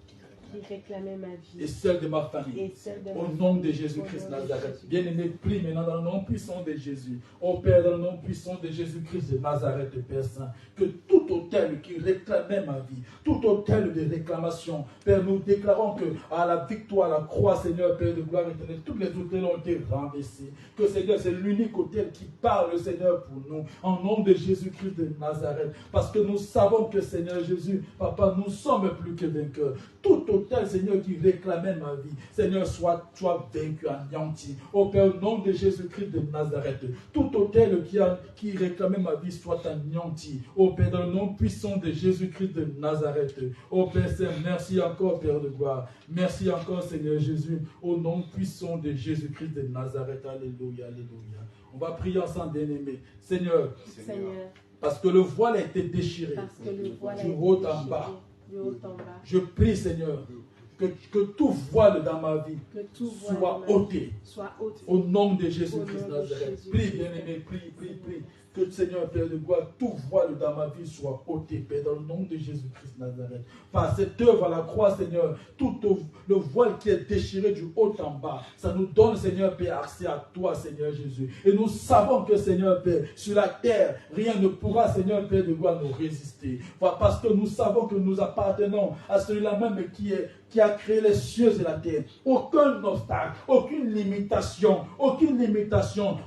Et celle de ma famille. Au nom de Jésus-Christ Nazareth. Bien-aimé, prie maintenant dans le nom puissant de Jésus. Ô Père, dans le nom puissant de Jésus-Christ de Nazareth, Père Saint, que tout autel qui réclamait ma vie, tout autel de réclamation, Père, nous déclarons que à la victoire, à la croix, Seigneur, Père de gloire éternelle, tous les autels ont été renversés. Que Seigneur, c'est l'unique autel qui parle, Seigneur, pour nous, en nom de Jésus-Christ de Nazareth. Parce que nous savons que, Seigneur Jésus, Papa, nous sommes plus que vainqueurs. Tout autel, Seigneur, qui réclamait ma vie, Seigneur, soit vaincu, anéanti. Au Père, au nom de Jésus-Christ de Nazareth, tout autel qui réclamait ma vie soit anéanti. Au Père, dans le nom puissant de Jésus-Christ de Nazareth. Au Père Saint, merci encore, Père de gloire. Merci encore, Seigneur Jésus, au nom puissant de Jésus-Christ de Nazareth. Alléluia, alléluia. On va prier ensemble, bien-aimés. Seigneur, parce que le voile a été déchiré du haut en bas. Je prie, Seigneur, que tout voile dans ma vie soit ôté. Au nom de Jésus-Christ Nazareth. Prie, bien-aimé, prie, prie, prie. Que Seigneur, Père de gloire, tout voile dans ma vie soit ôté, Père, dans le nom de Jésus-Christ Nazareth. Par cette œuvre à la croix, Seigneur, tout le voile qui est déchiré du haut en bas, ça nous donne, Seigneur, Père, accès à toi, Seigneur Jésus. Et nous savons que, Seigneur, Père, sur la terre, rien ne pourra, Seigneur, Père de gloire, nous résister. Parce que nous savons que nous appartenons à celui-là même qui a créé les cieux et la terre. Aucun obstacle, aucune limitation.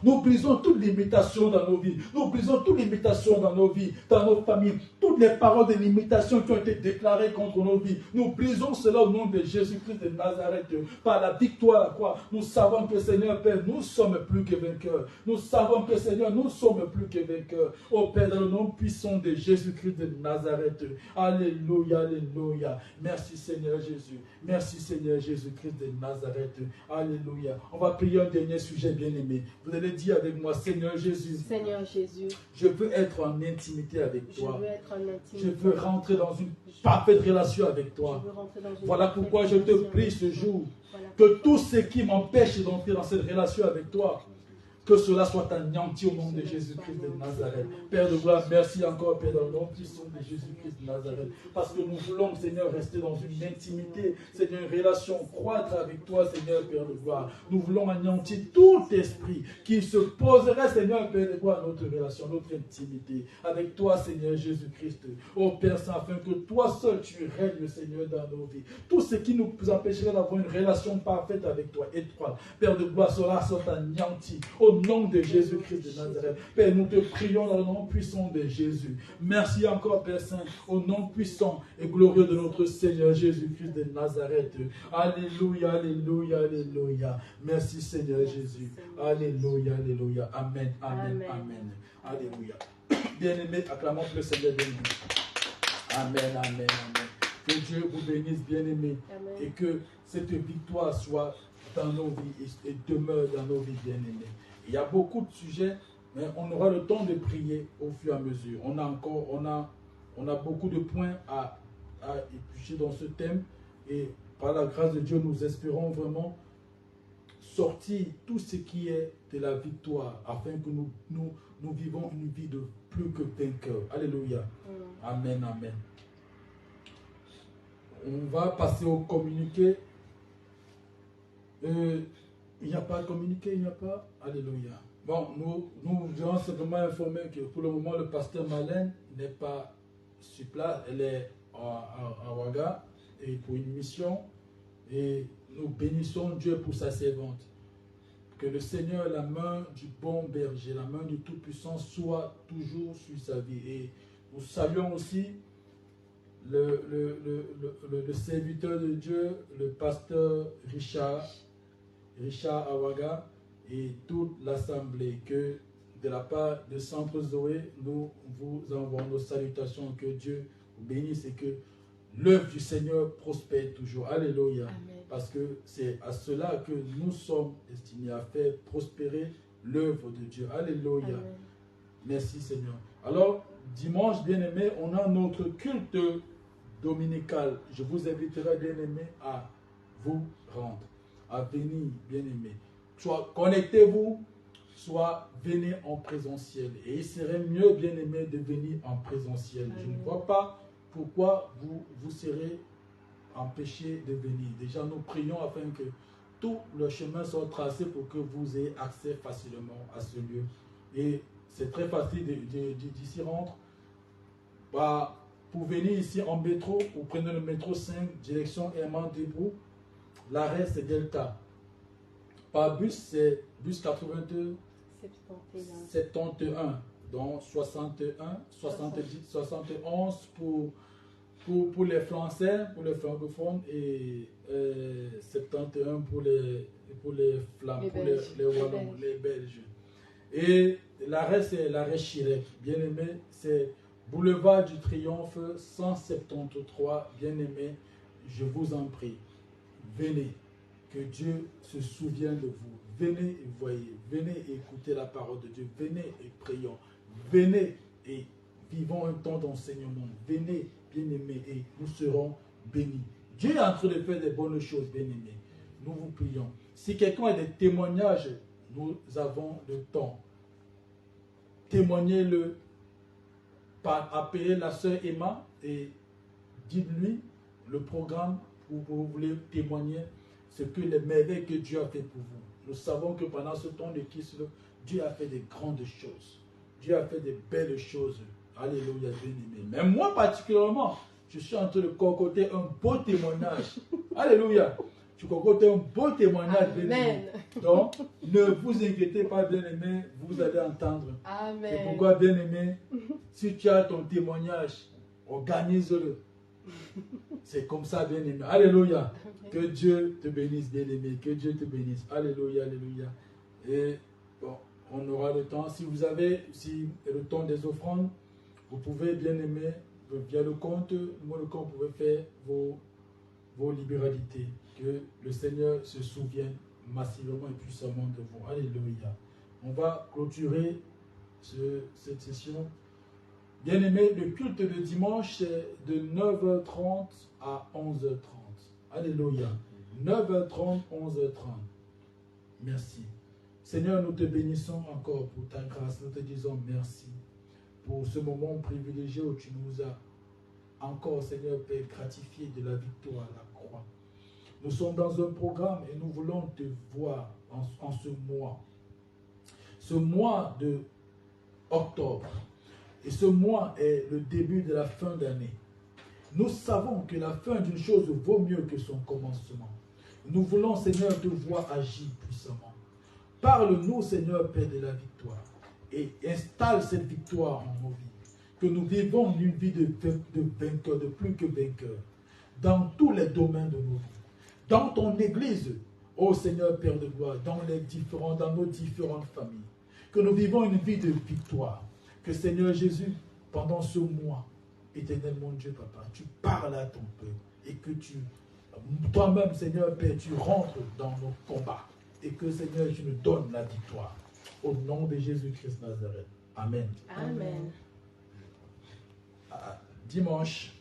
Nous brisons toute limitation dans nos vies. Nous brisons toute limitation dans nos vies, dans nos familles. Toutes les paroles de limitation qui ont été déclarées contre nos vies. Nous brisons cela au nom de Jésus-Christ de Nazareth. Par la victoire à la croix, nous savons que, Seigneur Père, nous sommes plus que vainqueurs. Nous savons que, Seigneur, nous sommes plus que vainqueurs. Ô Père, dans le nom puissant de Jésus-Christ de Nazareth. Alléluia, alléluia. Merci, Seigneur Jésus. Jésus. Merci Seigneur Jésus-Christ de Nazareth. Alléluia. On va prier un dernier sujet, bien-aimé. Vous allez dire avec moi, Seigneur Jésus. Seigneur Jésus. Je veux être en intimité avec toi. Je veux être en intimité. Je veux rentrer dans une parfaite relation avec toi. Je veux rentrer dans une Voilà pourquoi je te prie ce jour Voilà. que tout ce qui m'empêche d'entrer dans cette relation avec toi, que cela soit anéanti au nom de Jésus-Christ de Nazareth. Père de gloire, merci encore, Père, dans le nom puissant de Jésus-Christ de Nazareth. Parce que nous voulons, Seigneur, rester dans une intimité, Seigneur, une relation, croître avec toi, Seigneur, Père de gloire. Nous voulons anéantir tout esprit qui se poserait, Seigneur, Père de gloire, notre relation, notre intimité avec toi, Seigneur Jésus-Christ. Oh Père Saint, afin que toi seul tu règnes, Seigneur, dans nos vies. Tout ce qui nous empêcherait d'avoir une relation parfaite avec toi, étroite, Père de gloire, cela soit anéanti. Au nom de Jésus-Christ de Nazareth. Père, nous te prions dans le nom puissant de Jésus. Merci encore, Père Saint, au nom puissant et glorieux de notre Seigneur Jésus-Christ de Nazareth. Alléluia, alléluia, alléluia. Merci Seigneur Jésus. Alléluia, alléluia. Amen, amen, amen. Alléluia. Bien-aimés, acclamons le Seigneur béni. Amen, amen, amen. Que Dieu vous bénisse, bien-aimés, et que cette victoire soit dans nos vies et demeure dans nos vies, bien-aimés. Il y a beaucoup de sujets, mais on aura le temps de prier au fur et à mesure. On a beaucoup de points à éplucher dans ce thème. Et par la grâce de Dieu, nous espérons vraiment sortir tout ce qui est de la victoire, afin que nous vivons une vie de plus que vainqueur. Alléluia. Amen, amen. On va passer au communiqué. Il n'y a pas de communiqué, il n'y a pas. Alléluia. Bon, nous devons simplement informer que pour le moment, le pasteur Marlène n'est pas sur place. Elle est à Ouaga et pour une mission. Et nous bénissons Dieu pour sa servante. Que le Seigneur, la main du bon berger, la main du Tout-Puissant soit toujours sur sa vie. Et nous saluons aussi le serviteur de Dieu, le pasteur Richard Awaga et toute l'assemblée, que de la part de Centre Zoé, nous vous envoyons nos salutations, que Dieu vous bénisse et que l'œuvre du Seigneur prospère toujours. Alléluia. Amen. Parce que c'est à cela que nous sommes destinés, à faire prospérer l'œuvre de Dieu. Alléluia. Amen. Merci Seigneur. Alors, dimanche, bien-aimé, on a notre culte dominical. Je vous inviterai, bien-aimé, à vous rendre, à venir, bien-aimé. Soit connectez-vous, soit venez en présentiel. Et il serait mieux, bien-aimé, de venir en présentiel. Amen. Je ne vois pas pourquoi vous serez empêché de venir. Déjà, nous prions afin que tout le chemin soit tracé pour que vous ayez accès facilement à ce lieu. Et c'est très facile d'y rendre. Pour venir ici en métro, vous prenez le métro 5, direction Herman-Desbroux. L'arrêt, c'est Delta. Par bus, c'est bus 82 71. Donc 61, 70, 71 pour les Français, pour les francophones, et 71 pour les Flamands, pour les Wallons, les Belges. Et l'arrêt, c'est l'arrêt Chirac. Bien aimé, c'est Boulevard du Triomphe 173. Bien aimé, je vous en prie, venez, que Dieu se souvienne de vous. Venez et voyez, venez et écoutez la parole de Dieu, venez et prions, venez et vivons un temps d'enseignement, venez, bien-aimés, et nous serons bénis. Dieu est en train de faire des bonnes choses, bien-aimés. Nous vous prions. Si quelqu'un a des témoignages, nous avons le temps. Témoignez-le par appeler la sœur Emma et dites-lui le programme où vous voulez témoigner ce que les merveilles que Dieu a fait pour vous. Nous savons que pendant ce temps de Kislev, Dieu a fait des grandes choses. Dieu a fait des belles choses. Alléluia, bien-aimé. Mais moi particulièrement, je suis en train de concocter un beau témoignage. Alléluia. Je concocte un beau témoignage, bien-aimé. Donc, ne vous inquiétez pas, bien-aimé, vous allez entendre. Amen. C'est pourquoi, bien-aimé, si tu as ton témoignage, organise-le. C'est comme ça, bien-aimé. Alléluia. Que Dieu te bénisse, bien-aimé. Que Dieu te bénisse. Alléluia, alléluia. Et bon, on aura le temps. Si vous avez le temps des offrandes, vous pouvez, bien-aimé, via le compte, vous pouvez faire vos libéralités. Que le Seigneur se souvienne massivement et puissamment de vous. Alléluia. On va clôturer cette session. Bien-aimés, le culte de dimanche, c'est de 9h30 à 11h30. Alléluia. 9h30, 11h30. Merci. Seigneur, nous te bénissons encore pour ta grâce. Nous te disons merci pour ce moment privilégié où tu nous as encore, Seigneur Père, gratifié de la victoire à la croix. Nous sommes dans un programme et nous voulons te voir en ce mois. Ce mois de octobre. Et ce mois est le début de la fin d'année. Nous savons que la fin d'une chose vaut mieux que son commencement. Nous voulons, Seigneur, te voir agir puissamment. Parle-nous, Seigneur, Père, de la victoire. Et installe cette victoire en nos vies. Que nous vivons une vie de vainqueur, de plus que vainqueur. Dans tous les domaines de nos vies. Dans ton église, ô Seigneur, Père de gloire, dans nos différentes familles. Que nous vivons une vie de victoire. Que Seigneur Jésus, pendant ce mois, éternel mon Dieu, Papa, tu parles à ton peuple. Et que toi-même, Seigneur Père, tu rentres dans nos combats. Et que, Seigneur, tu nous donnes la victoire. Au nom de Jésus-Christ Nazareth. Amen. Amen. Dimanche.